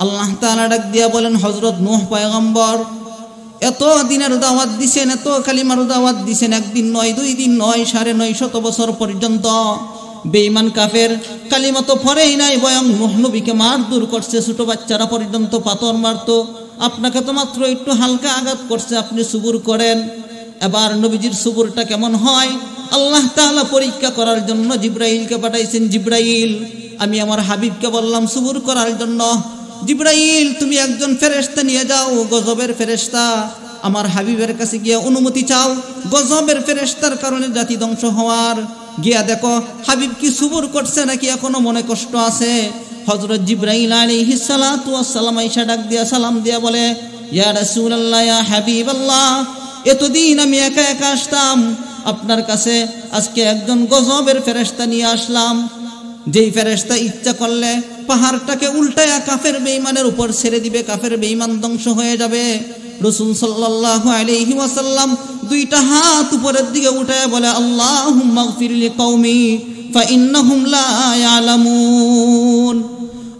আল্লাহ তাআলা ডাক দিয়া বলেন, হযরত নূহ পয়গম্বর এত দিনের দাওয়াত দিছেন, এত কালিমার দাওয়াত দিছেন, 1 দিন নয়, 2 দিন নয়, 950 বছর পর্যন্ত বেঈমান কাফের কালিমা তো পড়েই নাই, বরং নূহ নবীকে মারধর করছে। ছোট বাচ্চারা পর্যন্ত পাথর মারতো, আপনাকে তো মাত্র একটু হালকা আঘাত করছে, আপনি সবুর করেন। এবার নবীজির সবুরটা কেমন হয় আল্লাহ তাআলা পরীক্ষা করার জন্য জিবরাইলকে পাঠাইছেন। জিবরাইল, আমি আমার হাবিবকে বললাম সবুর করার জন্য, জিবরাইল তুমি একজন ফেরেশতা নিয়ে যাও, গজবের ফেরেশতা, আমার হাবিবের কাছে গিয়ে অনুমতি চাও গজবের ফেরেশতার কারণে জাতি ধ্বংস হওয়ার। গিয়া দেখো হাবিব কি সবুর করছে নাকি এখনো মনে কষ্ট আছে। হযরত জিবরাইল আলাইহিস সালাতু ওয়াস সালাম আয়েশা ডাক দিয়া সালাম দিয়া বলে, ইয়া রাসূলুল্লাহ, ইয়া হাবিবাল্লাহ, এতদিন আমি একা একা আসতাম আপনার কাছে, আজকে একজন গজবের ফেরেশতা নিয়ে আসলাম। যেই ফেরেশতা ইচ্ছা করলে পাহাড়টাকে উল্টায়া কাফের বেঈমানের উপর ছেড়ে দিবে, কাফের বেঈমান ধ্বংস হয়ে যাবে। রাসূল সাল্লাল্লাহু আলাইহি ওয়াসাল্লাম 2টা হাত উপরের দিকে উঠায়া বলে, আল্লাহুম্মা গফির লিকওমি ফাইন্নাহুম লা ইয়ালামুন,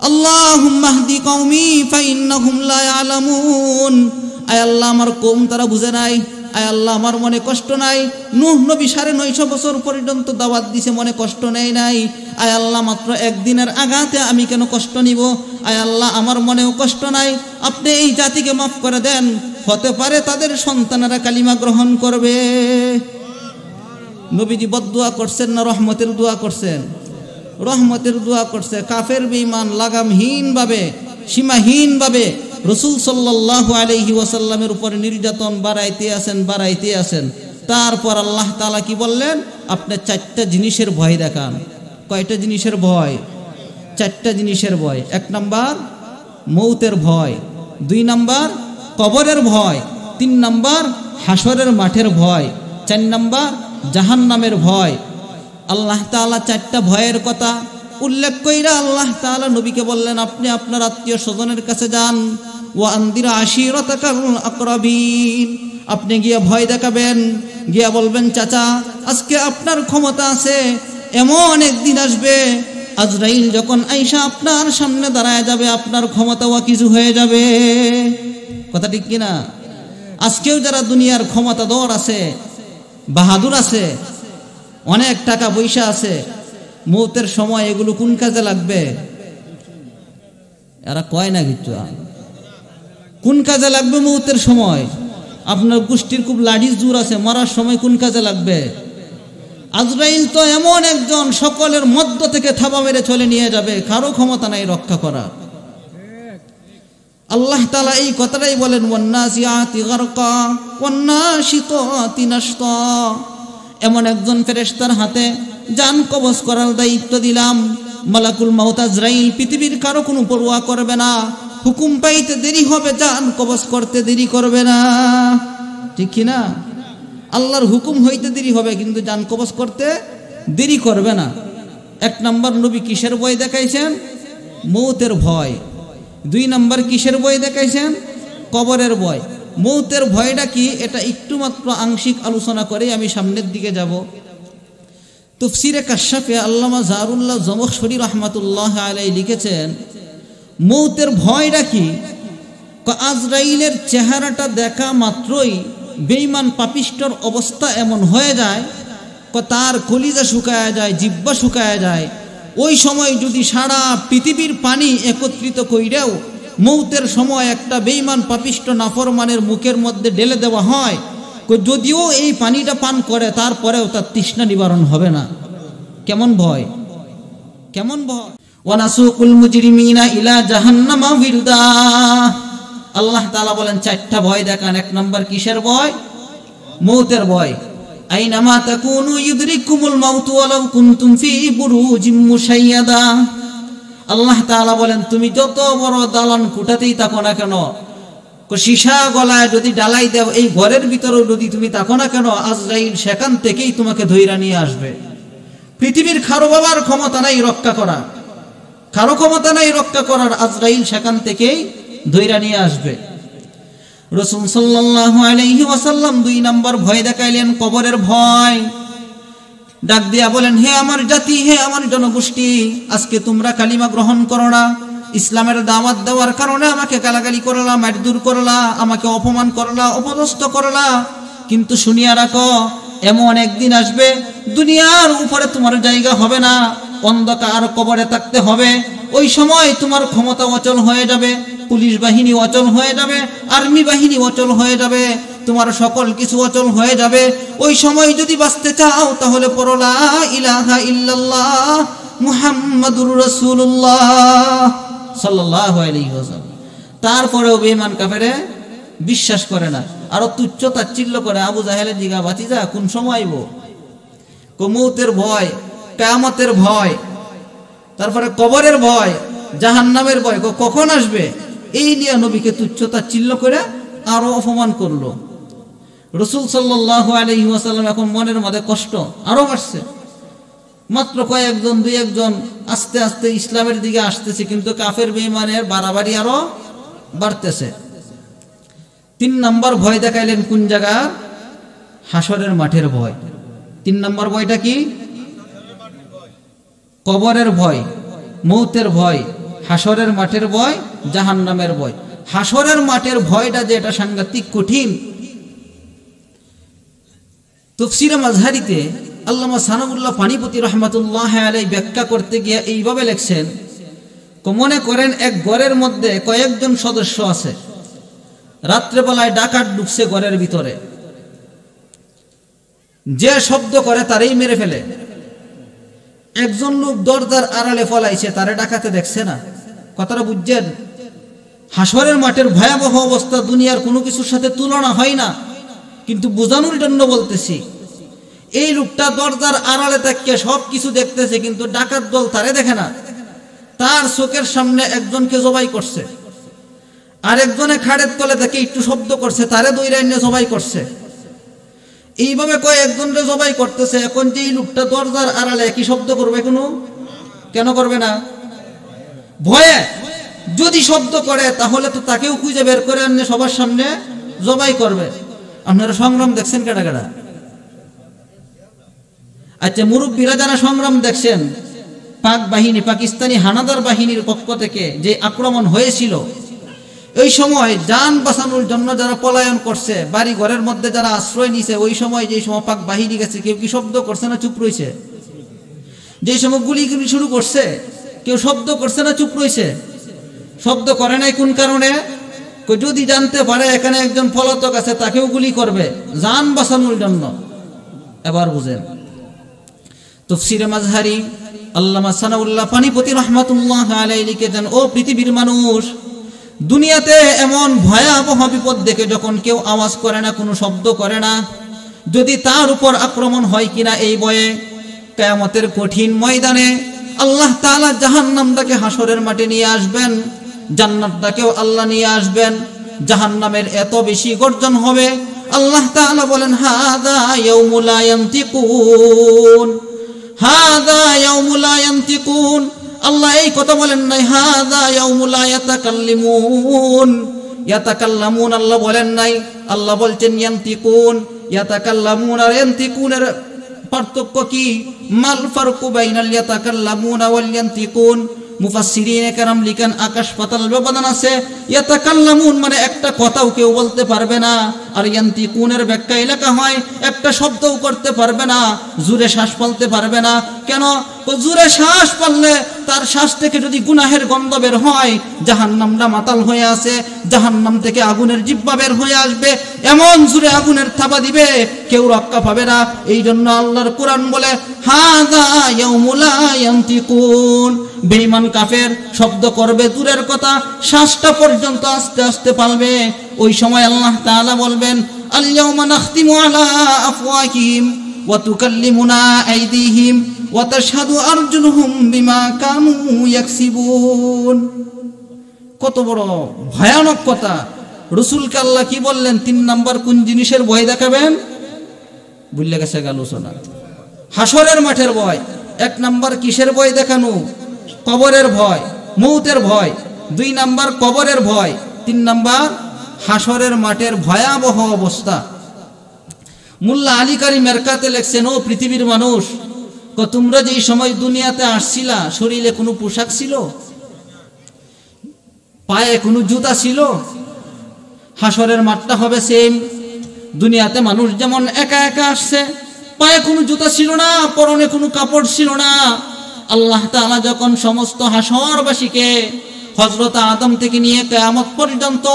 আল্লাহুম্মা হদি কওমি ফাইন্নাহুম লা ইয়ালামুন। আয় আল্লাহ, আমার কওম তারা বুঝে নাই, আয় আল্লাহ আমার মনে কষ্ট নাই। নূহ নবী 950 বছর পর্যন্ত দাওয়াত দিছে, মনে কষ্ট নেই নাই। আয় আল্লাহ, মাত্র 1 দিনের আঘাতে আমি কেন কষ্ট নিব? আয় আল্লাহ, আমার মনেও কষ্ট নাই, আপনি এই জাতিকে মাফ করে দেন, হতে পারে তাদের সন্তানেরা কালিমা গ্রহণ করবে। নবীজি বদদুয়া করছেন না রহমতের দোয়া করছেন? রহমতের দোয়া করছে। কাফের বেঈমান লাগামহীনভাবে, সীমাহীনভাবে রসুল সাল্লাল্লাহু আলাইহি ওয়াসাল্লামের উপর নির্যাতন বাড়াইতে আছেন। তারপর আল্লাহ তাআলা কি বললেন? আপনি 4টা জিনিসের ভয় দেখান। কয়টা জিনিসের ভয়? 4টা জিনিসের ভয়। 1 নাম্বার মৌতের ভয়, 2 নাম্বার কবরের ভয়, 3 নাম্বার হাসরের মাঠের ভয়, 4 নাম্বার জাহান্নামের ভয়। আল্লাহ তাআলা 4টা ভয়ের কথা উল্লেখ কইরা আল্লাহ তাআলা নবীকে বললেন, আপনি আপনার আত্মীয় স্বজনের কাছে যান। ওয়া আনদির আশিরাতাকাল আকরাবিন, আপনি গিয়ে ভয় দেখাবেন, গিয়া বলবেন, চাচা আজকে আপনার ক্ষমতা আছে, এমন একদিন আসবে আজরাইল যখন আইসা আপনার সামনে দাঁড়ায় যাবে, আপনার ক্ষমতাও কিছু হয়ে যাবে। কথা ঠিক কিনা? আজকেও যারা দুনিয়ার ক্ষমতাধর আছে, বাহাদুর আছে, অনেক টাকা পয়সা আছে, মৌতের সময় এগুলো কোন কাজে লাগবে? এরা কয় না কিছু। কোন কাজে লাগবে মৌতের সময়? আপনার গোষ্ঠীর খুব লাঠির জোর আছে, মরার সময় কোন কাজে লাগবে? আজরাইল তো এমন একজন, সকলের মধ্য থেকে থাবা মেরে চলে নিয়ে যাবে, কারো ক্ষমতা নাই রক্ষা করা। আল্লাহ তাআলা এই কথাটাই বলেন, ওয়ান্নাসিয়াতি গারকা ওয়ান্নাশিতাতি নাশতা, এমন একজন ফেরেশতার হাতে জান কবজ করার দায়িত্ব দিলাম। মালাকুল মাউত আজরাইল পৃথিবীর কারো কোনো পরোয়া করবে না, হুকুম পাইতে দেরি হবে, জান কবজ করতে দেরি করবে না। ঠিক কি না? আল্লাহর হুকুম হইতে দেরি হবে, কিন্তু জান কবজ করতে দেরি করবে না। 1 নাম্বার নবী কিসের ভয় দেখাইছেন? মৌতের ভয়। 2 নাম্বার কিসের ভয় দেখাইছেন? কবরের ভয়। মৌতের ভয়টা কি, এটা একটু মাত্র আংশিক আলোচনা করে আমি সামনের দিকে যাব। তাফসীরে কাশফে আল্লামা জাহরুল্লাহ জমখশরী রাহমাতুল্লাহ আলাইহি লিখেছেন, মৌতের ভয়টা কি? আজরাইলের চেহারাটা দেখা মাত্রই বেঈমান পাপিষ্ঠর অবস্থা এমন হয়ে যায়, তার কলিজা শুকায় যায়, জিহ্বা শুকায় যায়। ওই সময় যদি সারা পৃথিবীর পানি একত্রিত কইরেও মৌতের সময় একটা বেঈমান পাপিষ্ঠ নাফরমানের মুখের মধ্যে ঢেলে দেওয়া হয়, যদিও এই পানিটা পান করে তারপরেও তার তৃষ্ণা নিবারণ হবে না। কেমন ভয়, কেমন ভয়! ওয়ানাসুকুল মুজরিমিনা ইলা জাহান্নামা বিরদা, আল্লাহ তাআলা বলেন 4টা ভয় দেখান। 1 নাম্বার কিসের ভয়? মৌতের ভয়। আইনামা তাকুনু ইউদরিকুমুল মাউতু ওয়ালাউ কুনতুম ফি বুরুজিম মুশাইয়াদা, আল্লাহ তাআলা বলেন তুমি যত বড় দালান কোঠাতেই থাকো না কেন, সীসা গলায় যদি ডালাই দাও, এই ঘরের ভিতরেও যদি তুমি থাকো না কেন, আজরাইল সেখান থেকেই তোমাকে ধইরা নিয়ে আসবে। পৃথিবীর কারো বাবার ক্ষমতা নাই রক্ষা করা, কারো ক্ষমতা নাই রক্ষা করার, আজরাইল সেখান থেকেই ধইরা নিয়ে আসবে। রাসূল সাল্লাল্লাহু আলাইহি ওয়াসাল্লাম 2 নাম্বার ভয় দেখাইলেন, কবরের ভয়। ডাক দিয়া বলেন, হে আমার জাতি, হে আমার জনগোষ্ঠী, আজকে তোমরা কালিমা গ্রহণ করো না, ইসলামের দাওয়াত দেওয়ার কারণে আমাকে গালাগালি করলা, মারধর করলা, আমাকে অপমান করলা, অপদস্থ করলা, কিন্তু শুনিয়া রাখো, এমন একদিন আসবে দুনিয়ার উপরে তোমার জায়গা হবে না, অন্ধকার কবরে থাকতে হবে। ওই সময় তোমার ক্ষমতা অচল হয়ে যাবে, পুলিশ বাহিনী অচল হয়ে যাবে, আর্মি বাহিনী অচল হয়ে যাবে, তোমার সকল কিছু অচল হয়ে যাবে। ওই সময় যদি বাঁচতে চাও তাহলে পড়ো লা ইলাহা ইল্লাল্লাহ মুহাম্মাদুর রাসূলুল্লাহ সাল্লাল্লাহু আলাইহি ওয়াসাল্লাম। তারপরেও বেঈমান কাফেরে বিশ্বাস করে না, আরো তুচ্ছ তাচ্ছিল্য করে। আবু জাহেলের জিগা, বাতিজা কোন সময় আইব? মৌতের ভয়, কিয়ামতের ভয়, তারপরে কবরের ভয়, জাহান্নামের ভয়, কখন আসবে, এই নিয়ে নবীকে তুচ্ছ তাচ্ছিল্য করে আরো অপমান করলো। রাসূল সাল্লাল্লাহু আলাইহি ওয়াসাল্লাম এখন মনের মধ্যে কষ্ট আরো বাড়ছে। মাত্র কয়েকজন, 2-1 জন আস্তে আস্তে ইসলামের দিকে আসতেছে, কিন্তু কাফের বেঈমানের বাড়াবাড়ি আরো বাড়তেছে। 3 নাম্বার ভয় দেখাইলেন কোন জায়গা? হাসরের মাঠের ভয়। 3 নাম্বার ভয়টা কি? কবরের ভয়, মৌতের ভয়, হাসরের মাঠের ভয়, জাহান্নামের ভয়। হাসরের মাঠের ভয়টা যে এটা সাংঘাতিক কঠিন। তাফসীরে মাযহারিতে আল্লামা সানাউল্লাহ পানিপতি রাহমাতুল্লাহ আলাইহি ব্যাখ্যা করতে গিয়ে এইভাবে লিখছেন, মনে করেন এক ঘরের মধ্যে কয়েকজন সদস্য আছে, রাত্রেবেলায় ডাকাত ঢুকছে ঘরের ভিতরে। যে শব্দ করে তারই মেরে ফেলে। একজন লোক দরজার আড়ালে ফলাইছে, তারে ডাকাতে দেখছে না। কথাটা বুঝছেন? হাসরের মাঠের ভয়াবহ অবস্থা দুনিয়ার কোনো কিছুর সাথে তুলনা হয় না, কিন্তু বোঝানোর জন্য বলতেছি। এই লোকটা দরজার আড়ালে তাকিয়ে সব কিছু দেখতেছে, কিন্তু ডাকাত দল তারে দেখে না। তার চোখের সামনে একজনকে জবাই করছে, আর একজনে খাড়ের তলে থেকে একটু শব্দ করছে, তারে দইরা এনে জবাই করছে। এইভাবে কয়েকজনরে জবাই করতেছে। এখন যে এই লোকটা দরজার আড়ালে কি শব্দ করবে? কেন করবে না? ভয়ে। যদি শব্দ করে তাহলে তো তাকেও খুঁজে বের করে আনলে সবার সামনে জবাই করবে। আপনারা সংগ্রাম দেখছেন কেডা কেডা? আচ্ছা, মুরব্বীরা যারা সংগ্রাম দেখছেন, পাক বাহিনী, পাকিস্তানি হানাদার বাহিনীর পক্ষ থেকে যে আক্রমণ হয়েছিল, ওই সময় যান বাঁচানোর জন্য যারা পলায়ন করছে, বাড়ি ঘরের মধ্যে যারা আশ্রয় নিছে, ওই সময় যে সময় পাক বাহিনী গেছে, কেউ কি শব্দ করছে না চুপ রয়েছে? যে সময় গুলি শুরু করছে, কেউ শব্দ করছে না চুপ রয়েছে? শব্দ করে নাই। কোন কারণে? যদি জানতে পারে এখানে একজন পলাতক আছে, তাকেও গুলি করবে যান বাঁচানোর জন্য। এবার বুঝেন, তাফসীরে মাজহারি আল্লামা সানাউল্লাহ পানিপতি রাহমাতুল্লাহ আলাইহি লিখেছেন, ও পৃথিবীর মানুষ, দুনিয়াতে এমন ভয়াবহ বিপদ দেখে যখন কেউ আওয়াজ করে না, কোনো শব্দ করে না, যদি তার উপর আক্রমণ হয় কিনা এই ভয়ে, কিয়ামতের কঠিন ময়দানে আল্লাহ তাআলা জাহান্নামটাকে হাসরের মাঠে নিয়ে আসবেন, জান্নাতটাকেও আল্লাহ নিয়ে আসবেন। জাহান্নামের এত বেশি গর্জন হবে, আল্লাহ তাআলা বলেন, হাযা ইয়াউমুল লা ইয়ানতিকুন, হাযা ইয়াউমুল লা ইয়ানতিকুন। আল্লাহ এই কথা বলেন নাই হাযা ইয়াউমুল লা ইয়াতাকাল্লামুন। ইয়াতাকাল্লামুন আল্লাহ বলেন নাই, আল্লাহ বলছেন ইয়ানতিকুন। ইয়াতাকাল্লামুন আর ইয়ানতিকুনের পার্থক্য কি? মাল ফারকু বাইনাল ইয়াতাকাল্লামুন ওয়াল ইয়ানতিকুন? মুফাসসিরিনে কেরাম লিখেন, আকাশ পাতাল ব্যবধান আছে। ইয়াতাকাল্লামুন মানে একটা কথাও কেউ বলতে পারবে না, আর ইয়ানতিকুনের ব্যাখ্যা এলাকা হয় একটা শব্দও করতে পারবে না, জোরে শ্বাস ফেলতে পারবে না। কেন? জোরে শ্বাস ফেললে তার শ্বাস থেকে যদি গুনাহের গন্ধ বের হয়, জাহান্নামটা মাতাল হয়ে আছে, জাহান্নাম থেকে আগুনের জিহ্বা বের হয়ে আসবে, এমন জোরে আগুনের থাবা দিবে, কেউ রক্ষা পাবে না। এই জন্য আল্লাহর কোরআন বলে, হাযা ইয়াউমুল লা ইয়ানতিকুন। বেঈমান কাফের শব্দ করবে দূরের কথা, শ্বাসটা পর্যন্ত আস্তে আস্তে পালবে। ওই সময় আল্লাহ তাআলা বলবেন, আল ইয়াউমা নাখতিমু আলা আফওয়াহিহিম ওয়া তুকাল্লিমুনা আইদিহিম ওয়া তাশহাদু আরজুলুহুম বিমা কানু ইয়াকসিবুন। কত বড় ভয়ানক কথা! রাসূলকে আল্লাহ কি বললেন? 3 নাম্বার কোন জিনিসের ভয় দেখাবেন? ভুলে গেছে আলোচনা। হাসরের মাঠের ভয়। 1 নাম্বার কিসের ভয় দেখানো? কবরের ভয়, মৌতের ভয়। 2 নাম্বার কবরের ভয়। 3 নাম্বার হাসরের মাঠের ভয়াবহ অবস্থা। মোল্লা আলী কারি মেরকাতে লেখছেন, ও পৃথিবীর মানুষ, তোমরা যেই সময় দুনিয়াতে আসছিলা, শরীরে কোনো পোশাক ছিল? পায়ে কোনো জুতা ছিল? হাসরের মাঠটা হবে সেম। দুনিয়াতে মানুষ যেমন একা একা আসছে, পায়ে কোনো জুতা ছিল না, পরনে কোনো কাপড় ছিল না। আল্লাহ তাআলা যখন সমস্ত হাসরবাসীকে, হযরত আদম থেকে নিয়ে কিয়ামত পর্যন্ত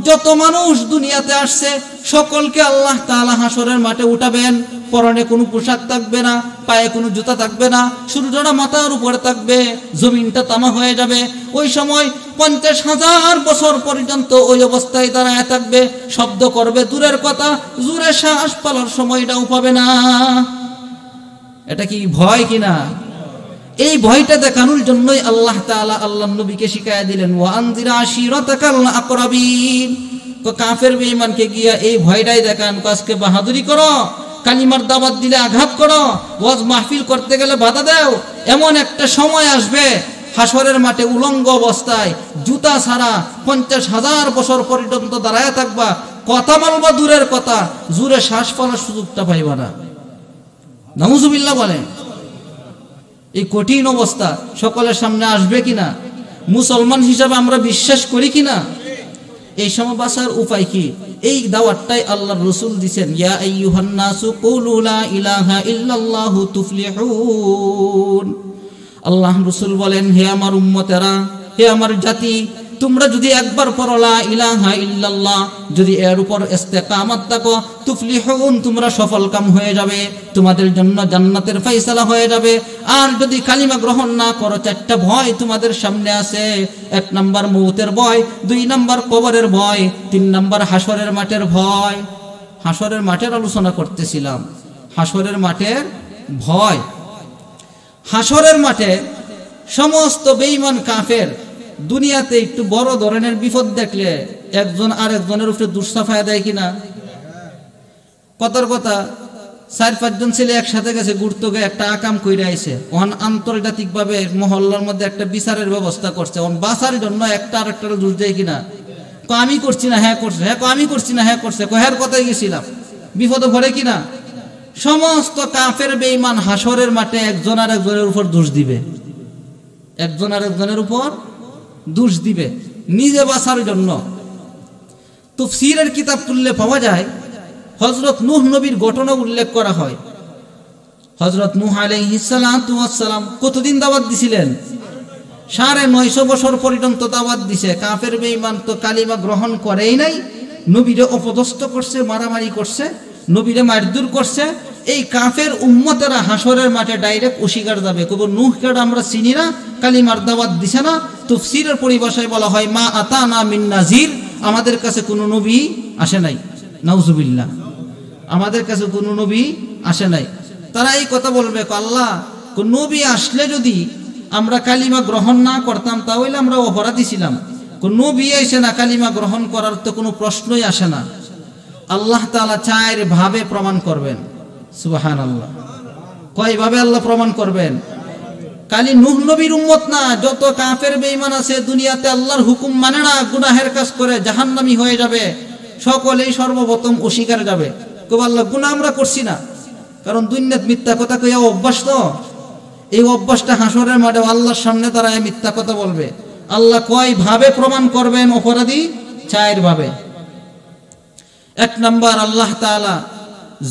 যত মানুষ দুনিয়াতে আসছে, সকলকে আল্লাহ তাআলা হাসরের মাঠে উঠাবেন। পরনে কোনো পোশাক থাকবে না, পায়ে কোনো জুতা থাকবে না, সূর্যটা মাথার উপরে থাকবে, জমিনটা তামা হয়ে যাবে। ওই সময় 50,000 বছর পর্যন্ত ওই অবস্থায় দাঁড়ায় থাকবে, শব্দ করবে দূরের কথা, জোরে শ্বাস ফেলার সময়টাও পাবে না। এটা কি ভয় কিনা? এই ভয়টা দেখানোর জন্যই আল্লাহ তাআলা আল্লাহর নবীকে শিখায়া দিলেন, ওয়া আনজির আশিরাতাকাল আকরাবিন। কাফের বেঈমানকে গিয়া এই ভয়টাই দেখান, আজকে বাহাদুরি করো, কালিমার দাওয়াত দিলে আঘাত করো, ওয়াজ মাহফিল করতে গেলে বাধা দাও। এমন একটা সময় আসবে হাসরের মাঠে উলঙ্গ অবস্থায়, জুতা ছাড়া 50,000 বছর পর্যন্ত দাঁড়ায় থাকবা, কথা বলবা দূরের কথা, জোরে শ্বাস ফেলার সুযোগটা পাইবা না। নাউজুবিল্লাহ বলেন। এই কঠিন অবস্থা সকলের সামনে আসবে কিনা? মুসলমান হিসাবে আমরা বিশ্বাস করি কিনা? এই সময় বাঁচার উপায় কি? এই দাওয়াতটাই আল্লাহর রাসূল দিবেন, ইয়া আইয়ুহান নাসু কুলু লা ইলাহা ইল্লাল্লাহু তুফলিহুন। আল্লাহ রাসূল বলেন, হে আমার উম্মতেরা, হে আমার জাতি, তোমরা যদি একবার পড়ো লা ইলাহা ইল্লাল্লাহ, যদি এর উপর ইস্তেকামত থাকো, তুফলিহুন, তোমরা সফলকাম হয়ে যাবে, তোমাদের জন্য জান্নাতের ফয়সালা হয়ে যাবে। আর যদি কালিমা গ্রহণ না করো, চারটা ভয় তোমাদের সামনে আছে। 1 নাম্বার মৌতের ভয়, 2 নাম্বার কবরের ভয়, 3 নাম্বার হাসরের মাঠের ভয়। হাসরের মাঠের আলোচনা করতেছিলাম, হাসরের মাঠের ভয়। হাসরের মাঠে সমস্ত বেঈমান কাফের দুনিয়াতে একটু বড় ধরনের বিপদ দেখলে একজন আরেকজনের উপরে দুঃসাফায়া দেয় কিনা? কথার কথা, 4-5 জন ছেলে একসাথে গেছে ঘুরতে গিয়ে একটা আকাম কইরা আইছে, ওখান আন্তর্জাতিকভাবে মহল্লার মধ্যে একটা বিচারের ব্যবস্থা করছে, ওখান বাঁচার জন্য একটা আরেকটার দোষ দেয় কিনা? আমি করছি না, হ্যাঁ করছে, হ্যাঁ আমি করছি না, হ্যাঁ করছে, হ্যাঁ কথাই গেছিলাম, বিপদে ভরে কিনা? সমস্ত কাফের বেঈমান হাসরের মাঠে একজন আরেকজনের উপর দোষ দিবে, একজন আরেকজনের উপর দোষ দিবে নিজে বাঁচার জন্য। তাফসীরের কিতাব তুললে পাওয়া যায় হযরত নূহ নবীর ঘটনা উল্লেখ করা হয়। হযরত নূহ আলাইহিস সালাতু ওয়াস সালাম কতদিন দাওয়াত দিছিলেন? 950 বছর পর্যন্ত দাওয়াত দিছে। কাফের বেঈমান তো কালিমা গ্রহণ করেই নাই, নবীরে অপদস্থ করছে, মারামারি করছে, নবীরে মারধর করছে। এই কাফের উম্মতেরা হাসরের মাঠে ডাইরেক্ট অস্বীকার যাবে, কব নূহকে আমরা চিনি না, কালিমার দাওয়াত দিছে না। তাফসীরের পরিভাষায় বলা হয় মা আতানা মিন নাজির, আমাদের কাছে কোনো নবী আসে নাই, নাউজুবিল্লাহ, আমাদের কাছে কোনো নবী আসে নাই। তারা এই কথা বলবে, আল্লাহ কোন নবী আসলে যদি আমরা কালিমা গ্রহণ না করতাম তাহলে আমরা অপরাধী ছিলাম, কোন নবী আসে না, কালিমা গ্রহণ করার তো কোনো প্রশ্নই আসে না। আল্লাহ তাআলা 4 ভাবে প্রমাণ করবেন, সুবহানাল্লাহ। কয়ভাবে আল্লাহ প্রমাণ করবেন? খালি নূহ নবীর উম্মত না, যত কাফের বেঈমান আছে দুনিয়াতে আল্লাহর হুকুম মানে না, গুনাহের কাজ করে জাহান্নামী হয়ে যাবে, সকলেই সর্বপ্রথম অস্বীকার যাবে, কবে আল্লাহ গুনাহ আমরা করছি না। কারণ দুনিয়াত মিথ্যা কথা কইয়া অভ্যাস, তো এই অভ্যাসটা হাসরের মাঠে আল্লাহর সামনে দাঁড়ায় মিথ্যা কথা বলবে। আল্লাহ কয় ভাবে প্রমাণ করবেন অপরাধী? 4 ভাবে। 1 নাম্বার, আল্লাহ তাআলা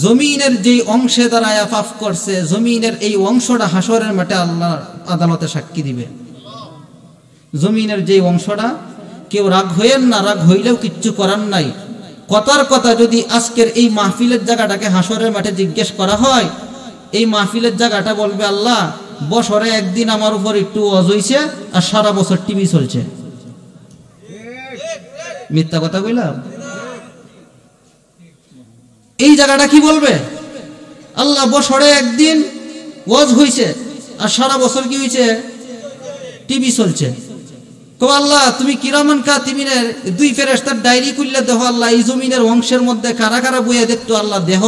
জমিনের যে অংশে দাঁড়ায় পাপ করছে, জমিনের এই অংশটা হাসরের মাঠে আল্লাহর আদালতে সাক্ষী দিবে। জমিনের যে অংশটা, কেউ রাগ হইয়েন না, রাগ হইলেও কিচ্ছু করার নাই। কথার কথা, যদি আজকের এই মাহফিলের জায়গাটাকে হাসরের মাঠে জিজ্ঞেস করা হয়, এই মাহফিলের জায়গাটা বলবে আল্লাহ বছরে একদিন আমার উপর একটু ওয়াজ হইছে আর সারা বছর টিভি চলছে। মিথ্যা কথা কইলাম? এই জায়গাটা কি বলবে? আল্লাহ বছরে একদিন ওয়াজ হইছে আর সারা বছর কি হইছে? টিভি চলছে। কো আল্লাহ তুমি কিরামান কাতিবিনের 2 ফেরেশতার ডায়েরি খুললে দেখো আল্লাহ এই জমিনের অংশের মধ্যে কারা কারা বইয়া দেখতো আল্লাহ দেহ,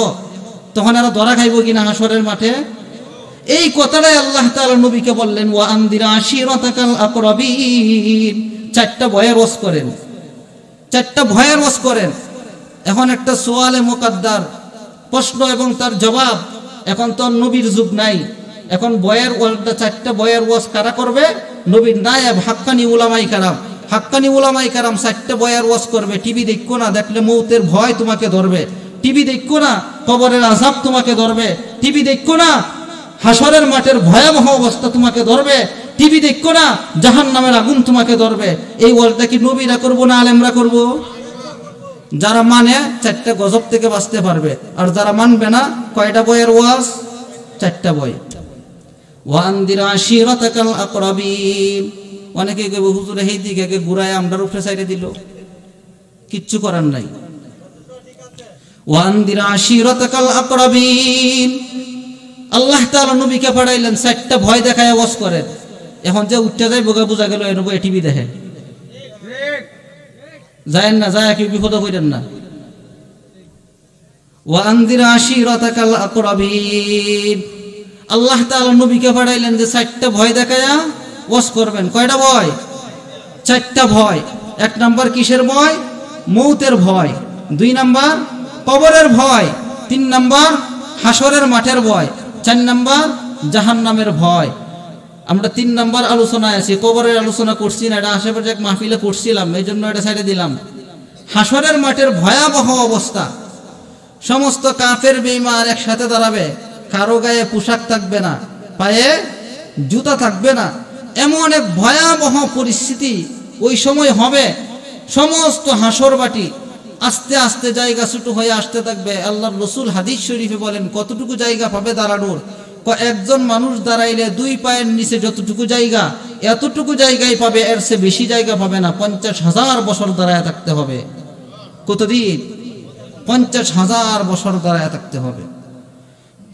তখন এরা ধরা খাইব কিনা হাসরের মাঠে? এই কথাটাই আল্লাহ তাআলা নবীকে বললেন, ওয়া আনদির আশিরাতাকাল আকরাবিন, 4টা ভয়ের ওয়াজ করেন, 4টা ভয়ের ওয়াজ করেন। এখন একটা সোয়ালে মুকাদ্দার, প্রশ্ন এবং তার জবাব। এখন তো নবীর যুগ নাই, এখন বয়ের ওয়াজটা 4টা বয়ের ওয়াজ কারা করবে? নবীর নায়েব হাক্কানি উলামায়ে কেরাম। হাক্কানি উলামায়ে কেরাম 4টা বয়ের ওয়াজ করবে। টিভি দেখো না, দেখলে মৌতের ভয় তোমাকে ধরবে। টিভি দেখো না, কবরের আযাব তোমাকে ধরবে। টিভি দেখো না, হাসরের মাঠের ভয়াবহ অবস্থা তোমাকে ধরবে। টিভি দেখো না, জাহান্নামের আগুন তোমাকে ধরবে। এই ওয়াজটা কি নবীরা করবো না আলেমরা করব? যারা মানে 4টা গজব থেকে বাঁচতে পারবে, আর যারা মানবে না, কয়টা বয়ের ওয়াজ? 4টা বই। ওয়া আনদির আশিরাতাকাল আকরাবিন। অনেকে কইবে হুজুর এই দিকে ঘুরায় আমরার উপরে সাইডে দিল, কিচ্ছু করার নাই। ওয়া আনদির আশিরাতাকাল আকরাবিন, আল্লাহ তাআলা নবীকে পাঠাইলেন 4টা ভয় দেখায় ওয়াজ করেন। এখন যে উঠতে যায় বোঝা গেল এর উপরে টিভি দেখে, যায় না, যায় কি বিপদে পড়েন না। ওয়া আনদির আশিরাতাকাল আকরাবিন, আল্লাহ তাআলা নবীকে পাঠাইলেন যে 4টা ভয় দেখায়া ওয়াজ করবেন। কয়টা ভয়? 4টা ভয়। 1 নাম্বার কিসের ভয়? মৌতের ভয়। 2 নাম্বার কবরের ভয়। 3 নাম্বার হাসরের মাঠের ভয়। 4 নাম্বার জাহান্নামের ভয়। আমরা 3 নাম্বার আলোচনায় আছি, কবরের আলোচনা করছি না, এটা আশেপাশে এক মাহফিলে করছিলাম, এই জন্য এটা সাইডে দিলাম। হাসরের মাঠের ভয়াবহ অবস্থা, সমস্ত কাফের বেঈমান একসাথে দাঁড়াবে, কারো গায়ে পোশাক থাকবে না, পায়ে জুতা থাকবে না, এমন এক ভয়াবহ পরিস্থিতি ওই সময় হবে সমস্ত হাসর বাটি আস্তে আস্তে জায়গা ছোট হয়ে আসতে থাকবে। আল্লাহর রাসূল হাদিস শরীফে বলেন কতটুকু জায়গা পাবে দাঁড়ানোর, একজন মানুষ দাঁড়াইলে 2 পায়ের নিচে যতটুকু জায়গা এতটুকু জায়গায় পাবে, এর চেয়ে বেশি জায়গা পাবে না। 50,000 বছর দাঁড়ায় থাকতে হবে। কতদিন? 50,000 বছর দাঁড়ায় থাকতে হবে।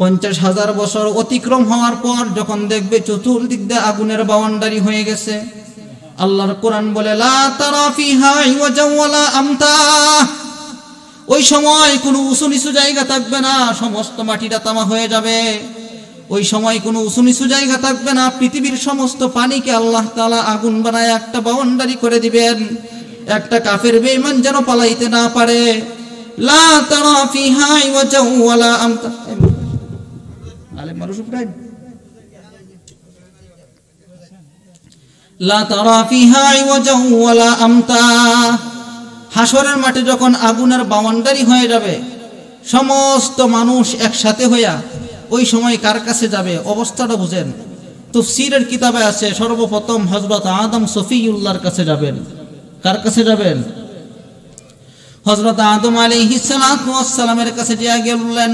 50,000 বছর অতিক্রম হওয়ার পর যখন দেখবে চতুর্দিক দিয়ে আগুনের বাউন্ডারি হয়ে গেছে, আল্লাহর কোরআন বলে লা তারা ফিহা ইওয়াজা ওয়ালা আমতা, ওই সময় কোনো উঁচু নিচু জায়গা থাকবে না, সমস্ত মাটিটা তামা হয়ে যাবে। ওই সময় কোনো উঁচু নিচু জায়গা থাকবে না, পৃথিবীর সমস্ত পানিকে আল্লাহ তাআলা আগুন বানায় একটা বাউন্ডারি করে দিবেন, একটা কাফের বেঈমান যেন পালাইতে না পারে। লা তারা ফিহা ইওয়াজা ওয়ালা আমতা। আলেম মানুষ উঠেন, লা তারা ফিহা ইওয়াজা ওয়ালা আমতা। হাসরের মাঠে যখন আগুনের বাউন্ডারি হয়ে যাবে, সমস্ত মানুষ একসাথে হইয়া ওই সময় কার কাছে যাবে অবস্থাটা বুঝেন। তাফসীরের কিতাবে আছে সর্বপ্রথম হযরত আদম সফিউল্লাহর কাছে যাবেন। কার কাছে যাবেন? হযরত আদম আলাইহিস সালাতু ওয়াস সালামের কাছে গিয়ে বললেন,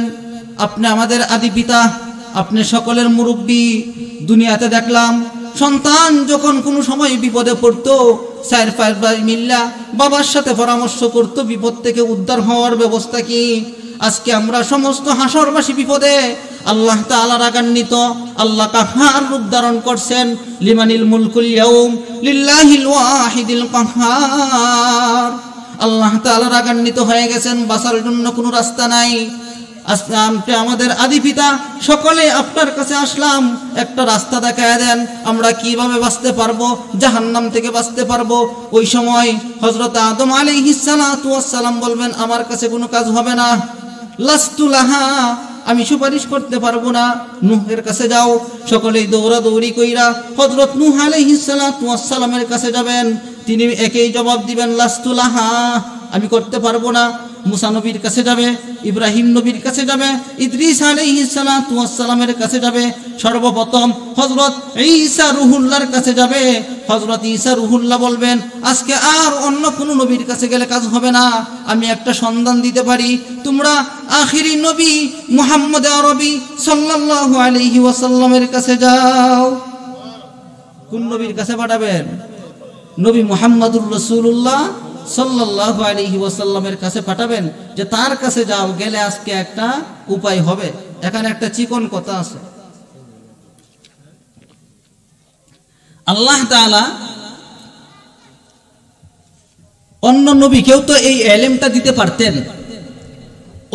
আপনি আমাদের আদি পিতা, আপনি সকলের মুরব্বী। দুনিয়াতে দেখলাম সন্তান যখন কোনো সময় বিপদে পড়তো, 4-5 ভাই মিল্লা বাবার সাথে পরামর্শ করতো বিপদ থেকে উদ্ধার হওয়ার ব্যবস্থা কি। আজকে আমরা সমস্ত হাসরবাসী বিপদে, আল্লাহ তাআলা রাগান্বিত, আল্লাহ কাহার রূপ ধারণ করছেন। লিমানিল মুলকুল ইয়াউম লিল্লাহিল ওয়াহিদিল কাহ্হার। আল্লাহ তাআলা রাগান্বিত হয়ে গেছেন, বাঁচার জন্য কোনো রাস্তা নাই। আজকে আমাদের আদি পিতা সকলে আপনার কাছে আসলাম, একটা রাস্তা দেখায় দেন, আমরা কিভাবে বাঁচতে পারবো, জাহান্নাম থেকে বাঁচতে পারবো। ওই সময় হযরত আদম আলাইহিস সালাতু ওয়াস সালাম বলবেন, আমার কাছে কোনো কাজ হবে না, লাস্তু লাহা, আমি সুপারিশ করতে পারবো না। নূহের কাছে যাও। সকলেই দৌড়াদৌড়ি কইরা হযরত নূহ আলাইহিস সালাতু ওয়াস সালামের কাছে যাবেন, তিনি একই জবাব দিবেন, লাস্তু লাহা, আমি করতে পারবো না। মুসা নবীর কাছে যাবে, ইব্রাহিম নবীর কাছে যাবে, ইদ্রিস আলাইহিস সালাতু ওয়াস সালামের কাছে যাবে, সর্বপ্রথম হযরত ঈসা রুহুল্লাহর কাছে যাবে। হযরত ঈসা রুহুল্লাহ বলবেন, আজকে আর অন্য কোনো নবীর কাছে গেলে কাজ হবে না, আমি একটা সন্ধান দিতে পারি, তোমরা আখিরি নবী মুহাম্মদ আরবি সাল্লাল্লাহু আলাইহি ওয়াসাল্লামের কাছে যাও। কোন নবীর কাছে পাঠাবেন? নবী মুহাম্মদুর রাসূলুল্লাহ সাল্লাল্লাহু আলাইহি ওয়াসাল্লামের কাছে পাঠাবেন, যে তার কাছে যাও, গেলে আজকে একটা উপায় হবে। এখানে একটা চিকন কথা আছে। আল্লাহ তাআলা অন্য নবীকেও তো এই ইলমটা দিতে পারতেন,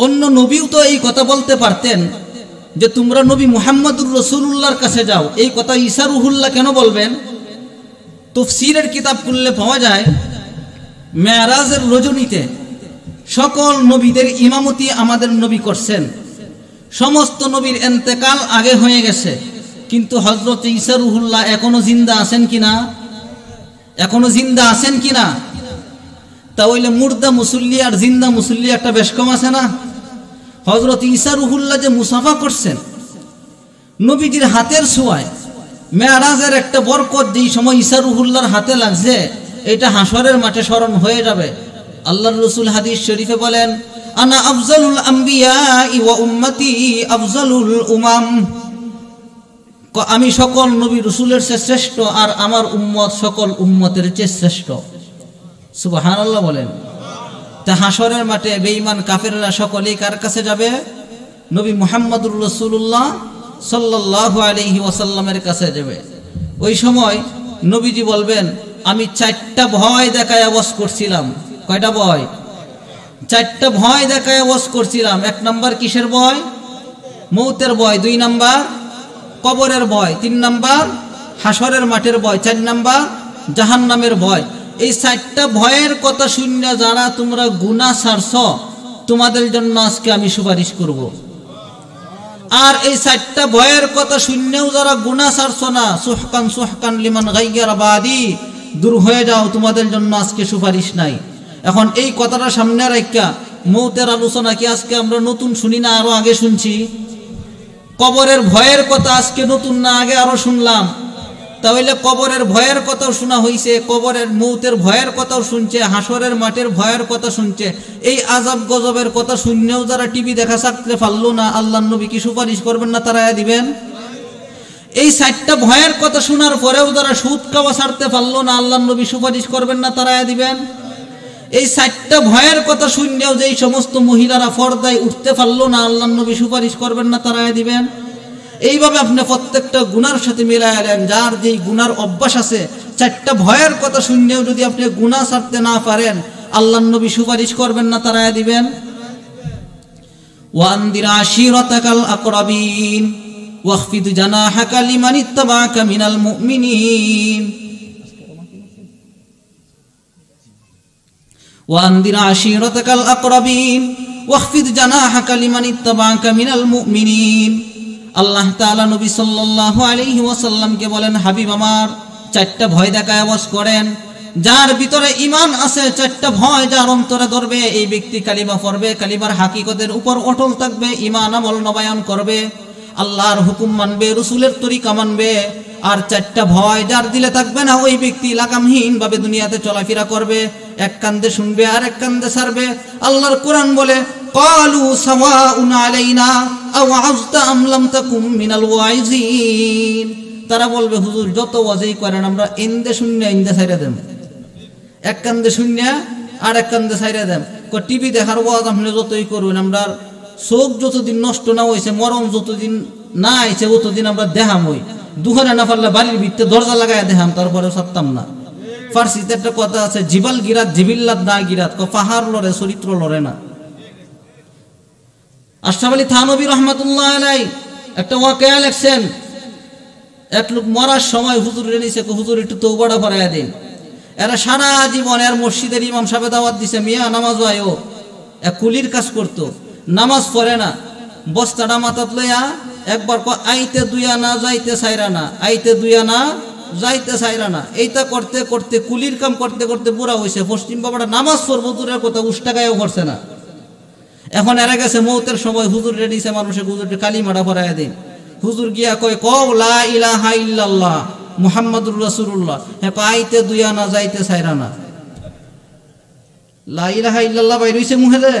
অন্য নবীও তো এই কথা বলতে পারতেন যে তোমরা নবী মুহাম্মদুর রাসূলুল্লাহর কাছে যাও। এই কথা ঈসা রুহুল্লাহ কেন বলবেন? তাফসীরের কিতাব খুললে পাওয়া যায়, মেরাজের রজনীতে সকল নবীদের ইমামতি আমাদের নবী করছেন। সমস্ত নবীর ইন্তেকাল আগে হয়ে গেছে, কিন্তু হযরত ঈসা রুহুল্লাহ এখনো জিন্দা আছেন কিনা? এখনো জিন্দা আছেন কিনা? তাহলে মুর্দা মুসল্লি আর জিন্দা মুসল্লি একটা বেশ কম আছে না? হযরত ঈসা রুহুল্লাহ যে মুসাফা করছেন নবীজির হাতের ছোঁয়ায়, মেরাজের একটা বরকত যেই সময় ঈসা রুহুল্লাহর হাতে লাগছে, এটা হাসরের মাঠে স্মরণ হয়ে যাবে। আল্লাহর রাসূল হাদিস শরীফে বলেন, আনা আফজালুল আম্বিয়া ওয়া উম্মতি আফজালুল উমাম, আমি সকল নবী রাসূলের চেয়ে শ্রেষ্ঠ আর আমার উম্মত সকল উম্মতের চেয়ে শ্রেষ্ঠ। সুবহানাল্লাহ বলেন। তা হাসরের মাঠে বেঈমান কাফেররা সকলেই কার কাছে যাবে? নবী মুহাম্মদুর রাসূলুল্লাহ সাল্লাল্লাহু আলাইহি ওয়াসাল্লামের কাছে যাবে। ওই সময় নবীজি বলবেন, আমি 4টা ভয় দেখায় ওয়াজ করছিলাম। কয়টা ভয়? 4টা ভয় দেখায় ওয়াজ করছিলাম। 1 নাম্বার কিসের ভয়? মৌতের ভয়। 2 নাম্বার কবরের ভয়। 3 নাম্বার হাসরের মাঠের ভয়। 4 নাম্বার জাহান্নামের ভয়। এই 4টা ভয়ের কথা শুনে যারা তোমরা গুনাহ ছাড়ছ, তোমাদের জন্য আজকে আমি সুপারিশ করব। আর এই 4টা ভয়ের কথা শুনেও যারা গুনাহ ছাড়ছ না, সুহকান সুহকান লিমান গায়্যারা বাদি, দূর হয়ে যাও, তোমাদের জন্য আজকে সুপারিশ নাই। এখন এই কথাটা সামনে রাখা মৌতের আলোচনা কি আজকে আমরা নতুন শুনি না আরো আগে শুনছি? কবরের ভয়ের কথা আজকে নতুন না আগে আরো শুনলাম? তাহলে কবরের ভয়ের কথাও শোনা হয়েছে, কবরের মৌতের ভয়ের কথাও শুনছে, হাসরের মাঠের ভয়ের কথা শুনছে। এই আজাব গজবের কথা শুনলেও যারা টিভি দেখা ছাড়তে পারলো না, আল্লাহর নবী কি সুপারিশ করবেন না? তারাই দিবেন। এই 4টা ভয়ের কথা শোনার পরেও যারা সুদ খাওয়া ছাড়তে পারলো না, আল্লাহর নবী সুপারিশ করবেন না? তারাই দিবেন। এই 4টা ভয়ের কথা শুনলেও যেই সমস্ত মহিলারা পর্দায় উঠতে পারলো না, আল্লাহর নবী সুপারিশ করবেন না? তারাই দিবেন। এইভাবে আপনি প্রত্যেকটা গুনার সাথে মিলাইলেন। যার যেই গুনার অভ্যাস আছে, 4টা ভয়ের কথা শুনলেও যদি আপনি গুনাহ ছাড়তে না পারেন, আল্লাহর নবী সুপারিশ করবেন না? তারাই দিবেন। ওয়ানদির আশিরাতাকাল আকরাবিন ওয়াখফিদ জানাহাকা লিমান ইত্তাবাআকা মিনাল মুমিনিন। ওয়ানদির আশিরাতাকাল আকরাবিন ওয়াখফিদ জানাহাকা লিমান ইত্তাবাআকা মিনাল মুমিনিন। আল্লাহ তাআলা নবী সাল্লাল্লাহু আলাইহি ওয়াসাল্লামকে বলেন, হাবিব আমার, 4টা ভয় দেখায় আওয়াজ করেন। যার ভিতরে ঈমান আছে, 4টা ভয় যার অন্তরে ধরবে, এই ব্যক্তি কালিমা পড়বে, কালিমার হাকিকতের উপর অটল থাকবে, ঈমান আমল নবায়ন করবে, আল্লাহর হুকুম মানবে, রাসূলের তরিকা মানবে। আর 4টা ভয় যার দিলে থাকবে না, ওই ব্যক্তি লাগামহীন ভাবে দুনিয়াতে চলাফেরা করবে, এক কান্দে শুনবে আর এক কান্দে ছাড়বে। আল্লাহর কোরআন বলে, ক্বালু সাওয়াউন আলাইনা আওয়াজতা আম লাম তাকুম মিনাল ওয়াইজিন। তারা বলবে, হুজুর যত ওয়াজই করেন আমরা ইন্দে শূন্য ইন্দে ছাইরা দেন, এক কান্দে শূন্য আর এক কান্দে ছাইরা দেন। টিভি দেখার ওয়াজ আপনি যতই করুন, আমরা চোখ যতদিন নষ্ট না হয়েছে, মরণ যতদিন না আইছে, ততদিন আমরা দেখাম। ওই দুখানে না পারলে বাড়ির ভিতরে দরজা লাগাই দেখাম, তারপরে সত্তাম না। ফার্সিতে একটা কথা আছে, জিবাল গিরাত জিবিল্লাত না গিরাত, পাহাড় লড়ে চরিত্র লড়ে না। আশরাফ আলী থানভী রহমাতুল্লাহ আলাইহি একটা ওয়াকিয়া লেখছেন। এক লোক মরার সময় হুজুরের নিচে, হুজুর একটু তওবাটা পড়াইয়া দিন। এরা সারা জীবন এর মসজিদের ইমাম সাহেব দাওয়াত দিছে, মিয়া নামাজ আয়ো, এক কুলির কাজ করতো, নামাজ পড়ে না, বস্তাটা মাথাত লইয়া একবার আইতে দুইয়া না যাইতে চাইরা না, আইতে দুইয়া না যাইতে চাইরা না। এইটা করতে করতে, কুলির কাম করতে করতে বুড়া হয়েছে। পশ্চিম বাবাটা নামাজ পড়বো দূরের কথা, উষ্টাকায়ও করছে না। এখন এরা গেছে মৌতের সময়, হুজুর রেডিছে মানুষের, হুজুরকে কালিমাটা পড়াইয়া দিন। হুজুর গিয়া কয়, কও লা ইলাহা ইল্লাল্লাহ মুহাম্মাদুর রাসূলুল্লাহ। হ্যাঁ, আইতে দুইয়া না যাইতে চাইরা না, লা ইলাহা ইল্লাল্লাহ বাইর হইছে মুখে দে।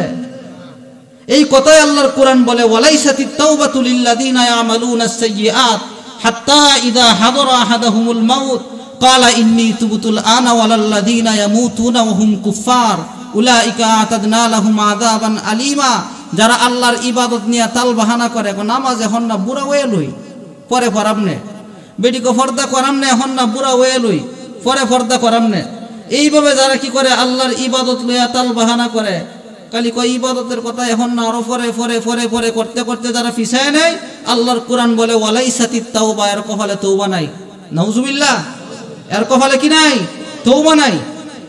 এই কথাই আল্লাহর কোরআন বলে, ওয়ালাইসাতিত তাওবাতু লিল্লাযিনা ইয়ামালুনাস সাইয়্যাত হাত্তা ইযা হাদারা আহাদাহুমুল মাউত ক্বালা ইন্নী তুবতুল আনা ওয়ালাল্লাযিনা ইয়ামুতুনা ওয়া হুম কুফফার উলাইকা আতাদনা লাহুম আযাবান আলীমা। যারা আল্লাহর ইবাদত নিয়ে তাল বাহানা করে, নামাজ এখন না বুড়া হয়ে লই, পরে পড়ামনে, বেটিকে ফর্দা করামনে, এখন না বুড়া হয়ে লই, পরে ফর্দা করামনে। এইভাবে যারা কি করে, আল্লাহর ইবাদত লইয়া তাল বাহানা করে, কালি কয় ইবাদতের কথা, এখন না আরো পরে পরে পরে পরে করতে করতে যারা পিছায় নেয়, আল্লাহর কোরআন বলে ওয়ালাইসাতিত তাওবা, এর কপালে তওবা নাই। নাউজুবিল্লাহ, এর কপালে কি নাই? তওবা নাই।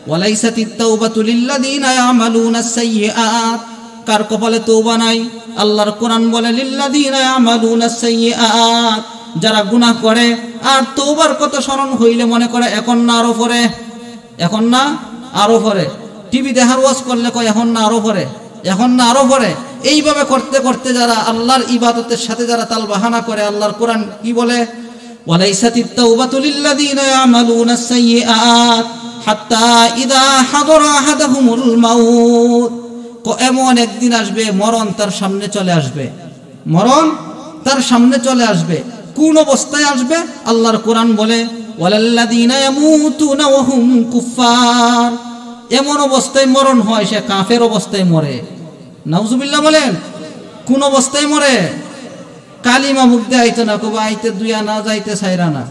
ওয়ালাইসাতিত তাওবাতু লিল্লাযিনা ইয়ামালুনাস সাইয়্যাত, কার কপালে তওবা নাই? আল্লাহর কোরআন বলে লিল্লাযিনা ইয়ামালুনাস সাইয়্যাত, যারা গুনাহ করে আর তওবার কথা স্মরণ হইলে মনে করে এখন না আরো পরে, এখন না আরো পরে। টিভি দেখার ওয়াজ করলে কয় এখন না আরো পরে, এখন না আরো পরে। এইভাবে করতে করতে যারা আল্লাহর ইবাদতের সাথে যারা তাল বাহানা করে, আল্লাহর কোরআন কি বলে? ওয়ালাইসাতিত তাওবাতু লিল্লাযিনা ইয়ামালুনাস সাইয়্যাত হাত্তা ইযা হাদারা আহাদাহুমুল মাউত। এমন একদিন আসবে, মরণ তার সামনে চলে আসবে, মরণ তার সামনে চলে আসবে। কোন অবস্থায় আসবে? আল্লাহর কোরআন বলে ওয়ালাল্লাযিনা ইয়ামুতুনা ওয়া হুম কুফফার, এমন অবস্থায় মরণ হয় সে কাফের অবস্থায় মরে। নাউজুবিল্লাহ বলেন। কোন অবস্থায় মরে? কালিমা মুখ দিয়ে আইতো না, কবে আইতে দুইয়া না যাইতে চাইরা না।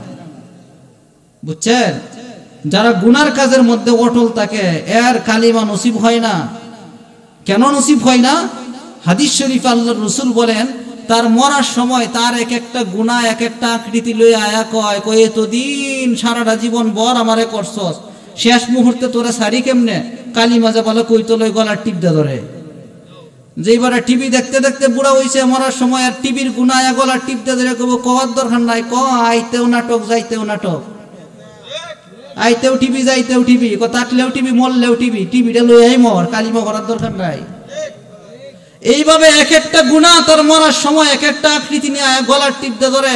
বুঝছেন? যারা গুনার কাজের মধ্যে অটল থাকে, এর কালিমা নসিব হয় না। কেন নসিব হয় না? হাদিস শরীফ আল্লাহর রাসূল বলেন, তার মরার সময় তার এক একটা গুনাহ এক একটা আকৃতি লই আয়া কয়, কয় এতদিন সারাটা জীবন বর আমারে করছস, শেষ মুহূর্তে তোরা সারি কেমনে? কালিমা যে বলে কইতো লই গলার টিপ দে ধরে। যেইবারে টিভি দেখতে দেখতে বুড়া হইছে, মরার সময় আর টিভির গুনাহ গলার টিপ দে ধরে কব, কওয়ার দরকার নাই, ক আইতেও নাটক যাইতেও নাটক, আইতেও টিভি যাইতেও টিভি, ক তাকলেও টিভি মরলেও টিভি, টিভিটা লই আই মর, কালিমা করার দরকার নাই। এইভাবে এক একটা গুনাহ তার মরার সময় এক একটা আকৃতি নিয়ে গলার টিপ দে ধরে।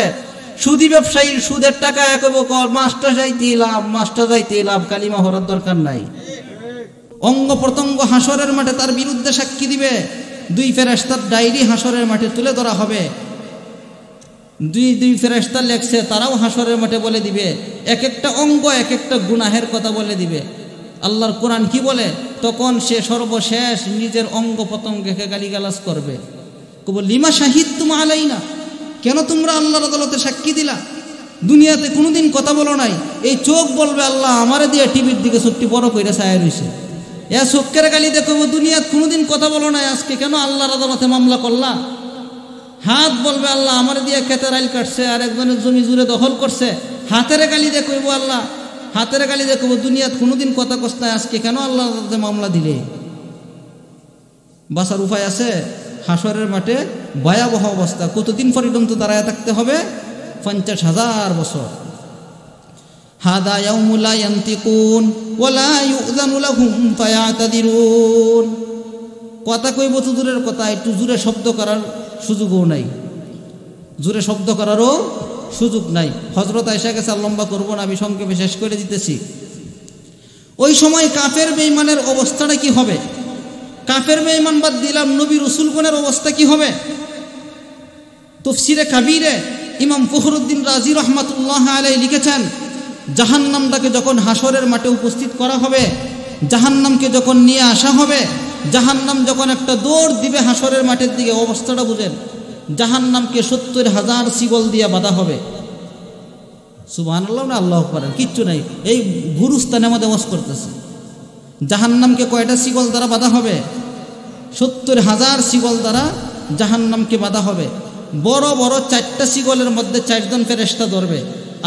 সুদী ব্যবসায়ীর সুদের টাকা একব মাস্টার যাইতে লাভ কালিমা হরার দরকার নাই। অঙ্গ প্রত্যঙ্গ হাসরের মাঠে তার বিরুদ্ধে সাক্ষী দিবে। 2 ফেরেশতার ডায়েরি হাসরের মাঠে তুলে ধরা হবে। 2 ফেরেশতা লেখছে, তারাও হাসরের মাঠে বলে দিবে। এক একটা অঙ্গ এক একটা গুনাহের কথা বলে দিবে। আল্লাহর কোরআন কি বলে? তখন সে সর্বশেষ নিজের অঙ্গ প্রত্যঙ্গকে গালিগালাজ করবে। কব লিমা শাহিদতুম আলাইনা, কেন তোমরা আল্লাহর আদালতে সাক্ষী দিলা? দুনিয়াতে কোনোদিন কথা বলো নাই। এই চোখ বলবে আল্লাহ আমারে দিয়ে টিভির দিকে চোখটি বড় কইরা ছায়া রইছে। এ চোখের গালি দেখব দুনিয়াতে কোনোদিন কথা বলো নাই, আজকে কেন আল্লাহর আদালতে মামলা করলা? হাত বলবে আল্লাহ আমারে দিয়ে খেতের আইল কাটছে, আর একজনের জমি জুড়ে দখল করছে। হাতের গালি দেখব আল্লাহ, হাতের গালি দেখব দুনিয়াতে কোনোদিন কথা কষ্ট নাই, আজকে কেন আল্লাহর আদালতে মামলা দিলে? বাঁচার উপায় আছে? হাসরের মাঠে ভয়াবহ অবস্থা। কতদিন পর্যন্ত দাঁড়ায় থাকতে হবে? 50,000 বছর। হাদা ইয়াউমু লা ইয়ানতিকুন ওয়া লা ইউযানু লাহুম ফায়াতাদিরুন। কথা কইব তো দূরের কথা, একটু জোরে শব্দ করার সুযোগও নাই, জোরে শব্দ করারও সুযোগ নাই। হযরত আয়েশা গেছে, লম্বা করব না, আমি সংক্ষেপে শেষ করে দিতেছি। ওই সময় কাফের বেঈমানের অবস্থাটা কি হবে? কাফের বেঈমান বাদ দিলাম, নবী রাসূলগণের অবস্থা কি হবে? তাফসীরে কাবীরে ইমাম ফখরুদ্দিন রাজি রাহমাতুল্লাহ আলাইহি লিখেছেন, জাহান্নামটাকে যখন হাসরের মাঠে উপস্থিত করা হবে, জাহান্নামকে যখন নিয়ে আসা হবে, জাহান্নাম যখন একটা দৌড় দিবে হাসরের মাঠের দিকে, অবস্থাটা বুঝেন। জাহান্নামকে 70,000 শিকল দিয়ে বাঁধা হবে। সুবহানাল্লাহ না আল্লাহু আকবার, কিচ্ছু নাই, এই গুরুস্থানে আমাদের ওয়াজ করতেছে। জাহান্নামকে কয়টা শিকল দ্বারা বাঁধা হবে? 70,000 শিকল দ্বারা জাহান্নামকে বাঁধা হবে। বড় বড় 4টা শিকলের মধ্যে 4 জন ফেরেশতা ধরবে,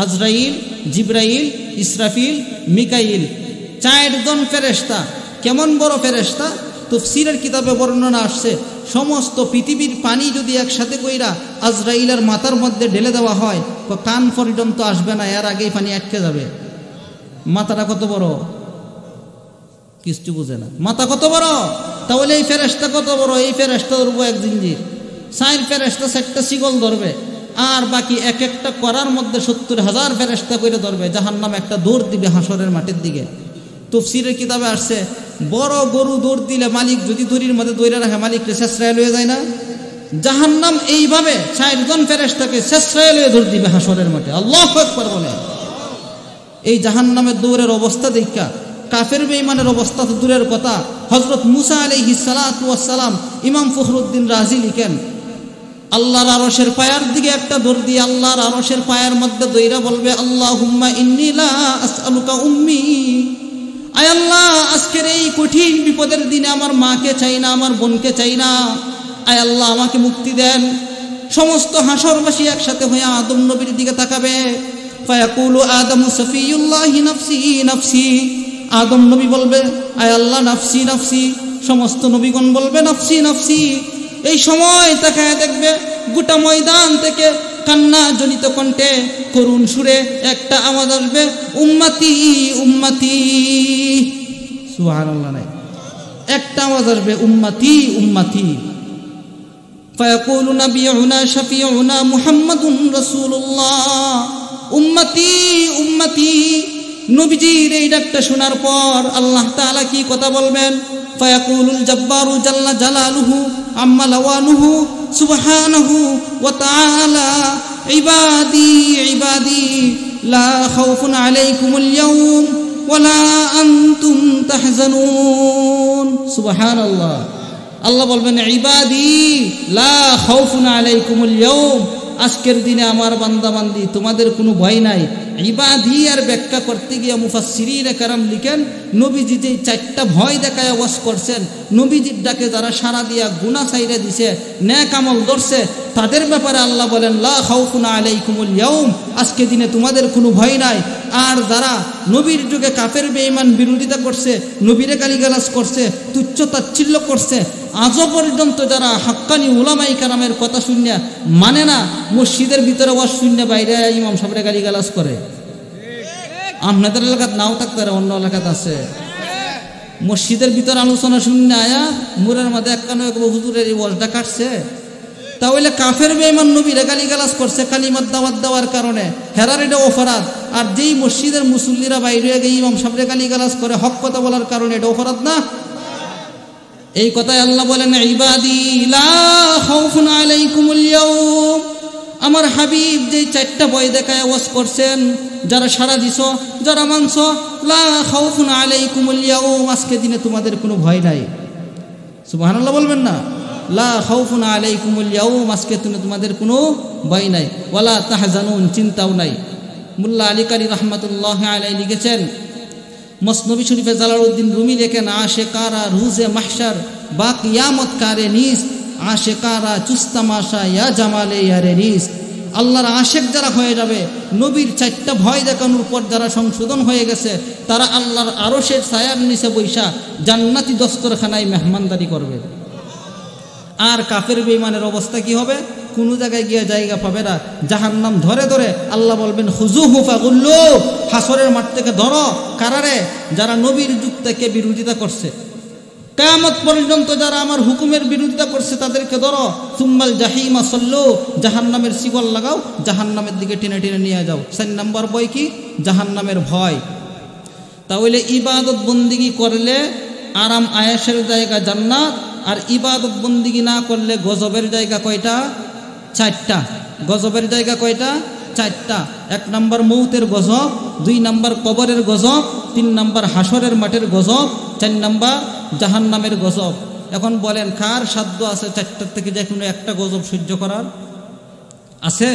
আজরাইল, জিবরাইল, ইসরাফিল, মিকাইল। 4 জন ফেরেশতা। কেমন বড় ফেরেশতা? তাফসীরের কিতাবে বর্ণনা আসছে, সমস্ত পৃথিবীর পানি যদি একসাথে কইরা আজরাইলের মাথার মধ্যে ঢেলে দেওয়া হয়, তো কান পর্যন্ত আসবে না, এর আগেই পানি আটকে যাবে। মাথাটা কত বড়? কিছু বুঝে না, মাথা কত বড়? তাহলে এই ফেরেশতা কত বড়? এই ফেরেশতা ধরবো এক জিঞ্জির, 4 ফেরেশতা 4টা শিকল ধরবে, আর বাকি এক একটা করার মধ্যে 70,000 ফেরেশতা করে ধরবে। জাহান্নাম একটা দৌড় দিবে হাসরের মাঠের দিকে। তাফসীরের কিতাবে আসছে, বড় গরু দৌড় দিলে মালিক যদি দড়ির মধ্যে দৌড়ে রাখে, মালিককে শেষরায় লয়ে যায় না? জাহান্নাম এইভাবে 4 জন ফেরেশতাকে শেষরায় লয়ে দৌড় দিবে হাসরের মাঠে। আল্লাহু আকবার বলে। এই জাহান্নামের দৌড়ের অবস্থা দেখা কাফের বেঈমানের অবস্থা তো দূরের কথা। হযরত মুসা আলাইহিস সালাতু ওয়াস সালাম, ইমাম ফখরুদ্দিন রাজি লিখেন, আল্লাহর আরশের পায়ার দিকে একটা দৌড় দিয়ে আল্লাহর আরশের পায়ার মধ্যে দইরা বলবে, আল্লাহুম্মা ইন্নী লা আসআলুকা উম্মি। আয় আল্লাহ, আজকের এই কঠিন বিপদের দিনে আমার মাকে চাই না, আমার বোনকে চাই না, আয় আল্লাহ আমাকে মুক্তি দেন। সমস্ত হাসরবাসী একসাথে হয়ে আদম নবীর দিকে তাকাবে। ফায়াকুলু আদামু সফিউল্লাহি নাফসি নাফসি। আদম নবী বলবে, আয় আল্লাহ নাফসি নাফসি। সমস্ত নবীগণ বলবে নাফসি নাফসি। এই সময় তাকায় দেখবে গোটা ময়দান থেকে কান্না জনিত কণ্ঠে করুণ সুরে একটা আওয়াজ আসবে, উম্মতি উম্মতি। সুবহানাল্লাহ, নাই একটা আওয়াজ আসবে, উম্মতি উম্মতি। ফায়াকুলু নাবিয়ুনা শাফিউনা মুহাম্মাদুন রাসূলুল্লাহ, উম্মতি উম্মতি। নবীজির এই ডাকটা শোনার পর আল্লাহ তাআলা কি কথা বলবেন? ফায়াকুলুল জাব্বারু জাল্লা জালালুহু আম্মা লাওয়ানুহু সুবহানাহু ওয়া তাআলা, ইবাদি ইবাদি লা খাউফুন আলাইকুমুল ইয়াউম ওয়া লা আনতুম তাহজানুন। সুবহানাল্লাহ। আল্লাহ বলবেন, ইবাদি লা খাউফুন আলাইকুমুল ইয়াউম, আজকের দিনে আমার বান্দাবান্দি তোমাদের কোনো ভয় নাই। ইবাদি আর ব্যাখ্যা করতে গিয়ে মুফাসসিরিনে কেরাম লিখেন, নবীজি যে 4টা ভয় দেখায় ওয়াজ করছেন, নবীজির ডাকে যারা সারা দিয়া গুনাহ ছাইরা দিছে, নেক আমল ধরছে, তাদের ব্যাপারে আল্লাহ বলেন, লা খাউফুন আলাইকুমুল ইয়াউম, আজকে দিনে তোমাদের কোনো ভয় নাই। আর যারা নবীর যুগে কাফের বেঈমান বিরোধিতা করছে, নবীরে গালিগালাজ করছে, তুচ্ছ তাচ্ছিল্য করছে, আজও পর্যন্ত যারা হাক্কানি উলামায়ে কেরামের কথা শুনে মানে না, মসজিদের ভিতরে ওয়াজ শুনে বাইরে ইমাম সাহেবের গালিগালাজ করে। আপনাদের এলাকাত নাও থাকতে পারে, অন্য এলাকাত আছে। মসজিদের ভিতরে আলোচনা শুনে আয়া মুরের মধ্যে একখানে হুজুরের এই ওয়াজটা কাটছে, তাহলে কাফের বেঈমান নবীরে গালিগালাজ করছে কালিমাত দাওয়াত দেওয়ার কারণে, হেরার এটা অপরাধ। আর যেই মসজিদের মুসল্লিরা বাইরে গিয়ে ইমাম সাহেবরে গালিগালাজ করে হক কথা বলার কারণে এটা অপরাধ না? এই কথাই আল্লাহ বলেন, ইবাদি লা খাউফুন আলাইকুমুল ইয়াউম, আমার হাবিব যেই চারটা ভয় দেখায় ওয়াজ করছেন, যারা সাড়া দিছ, যারা মানছ, লা খাউফুন আলাইকুমুল ইয়াউম, আজকে দিনে তোমাদের কোনো ভয় নাই। সুবহানাল্লাহ বলবেন না? লা খাউফুন আলাইকুমুল ইয়াউম, আজকে তোমাদের কোনো ভয় নাই। ওয়ালা তাহজানুন, চিন্তাও নাই। মুল্লা আলী কারি রহমাতুল্লাহ আলাইহি লিখেছেন, মসনবী শরীফে জালালউদ্দিন রুমি লেখেন, আশেকারা রুজে মাহশার বা কিয়ামত কারে নিস, আশেকারা চুস্তামাশা ইয়া জামালে ইয়ারে নিস। আল্লাহর আশেক যারা হয়ে যাবে, নবীর চারটা ভয় দেখানোর পর যারা সংশোধন হয়ে গেছে, তারা আল্লাহর আরশের ছায়ার নিচে বৈশা জান্নাতি দস্তরখানায় মেহমানদারি করবে। আর কাফের বেঈমানের অবস্থা কি হবে? কোনো জায়গায় গিয়ে জায়গা পাবে না, জাহান্নাম ধরে ধরে আল্লাহ বলবেন, খুযুহু ফাগুল্লু, হাসরের মাঠ থেকে ধরো। কারারে? যারা নবীর যুগ থেকে বিরোধিতা করছে, কিয়ামত পর্যন্ত যারা আমার হুকুমের বিরোধিতা করছে তাদেরকে ধরো। সুম্মাল জাহিমা সল্লু, জাহান্নামের শিকল লাগাও, জাহান্নামের দিকে টেনে টেনে নিয়ে যাও। 4 নম্বর ভয় কি? জাহান্নামের ভয়। তাহলে ইবাদত বন্দিগি করলে আরাম আয়েশের জায়গা জান্নাত, আর ইবাদত বন্দিগি না করলে গজবের জায়গা কয়টা? 4টা। গজবের জায়গা কয়টা? 4টা। 1 নম্বর মৌতের গজব, 2 নম্বর কবরের গজব, 3 নম্বর হাসরের মাঠের গজব, 4 নম্বর জাহান্নামের গজব। এখন বলেন, কার সাধ্য আছে 4টার থেকে যে কোনো একটা গজব সহ্য করার? আছে?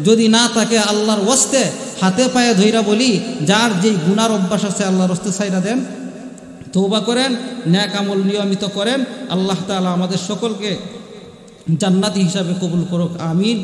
যদি না থাকে আল্লাহর ওয়াস্তে হাতে পায়ে ধইরা বলি, যার যেই গুনার অভ্যাস আছে আল্লাহর ওয়াস্তে ছাইরা দেন, তওবা করেন, নেক আমল নিয়মিত করেন। আল্লাহ তাআলা আমাদের সকলকে জান্নাতি হিসাবে কবুল করুক। আমিন।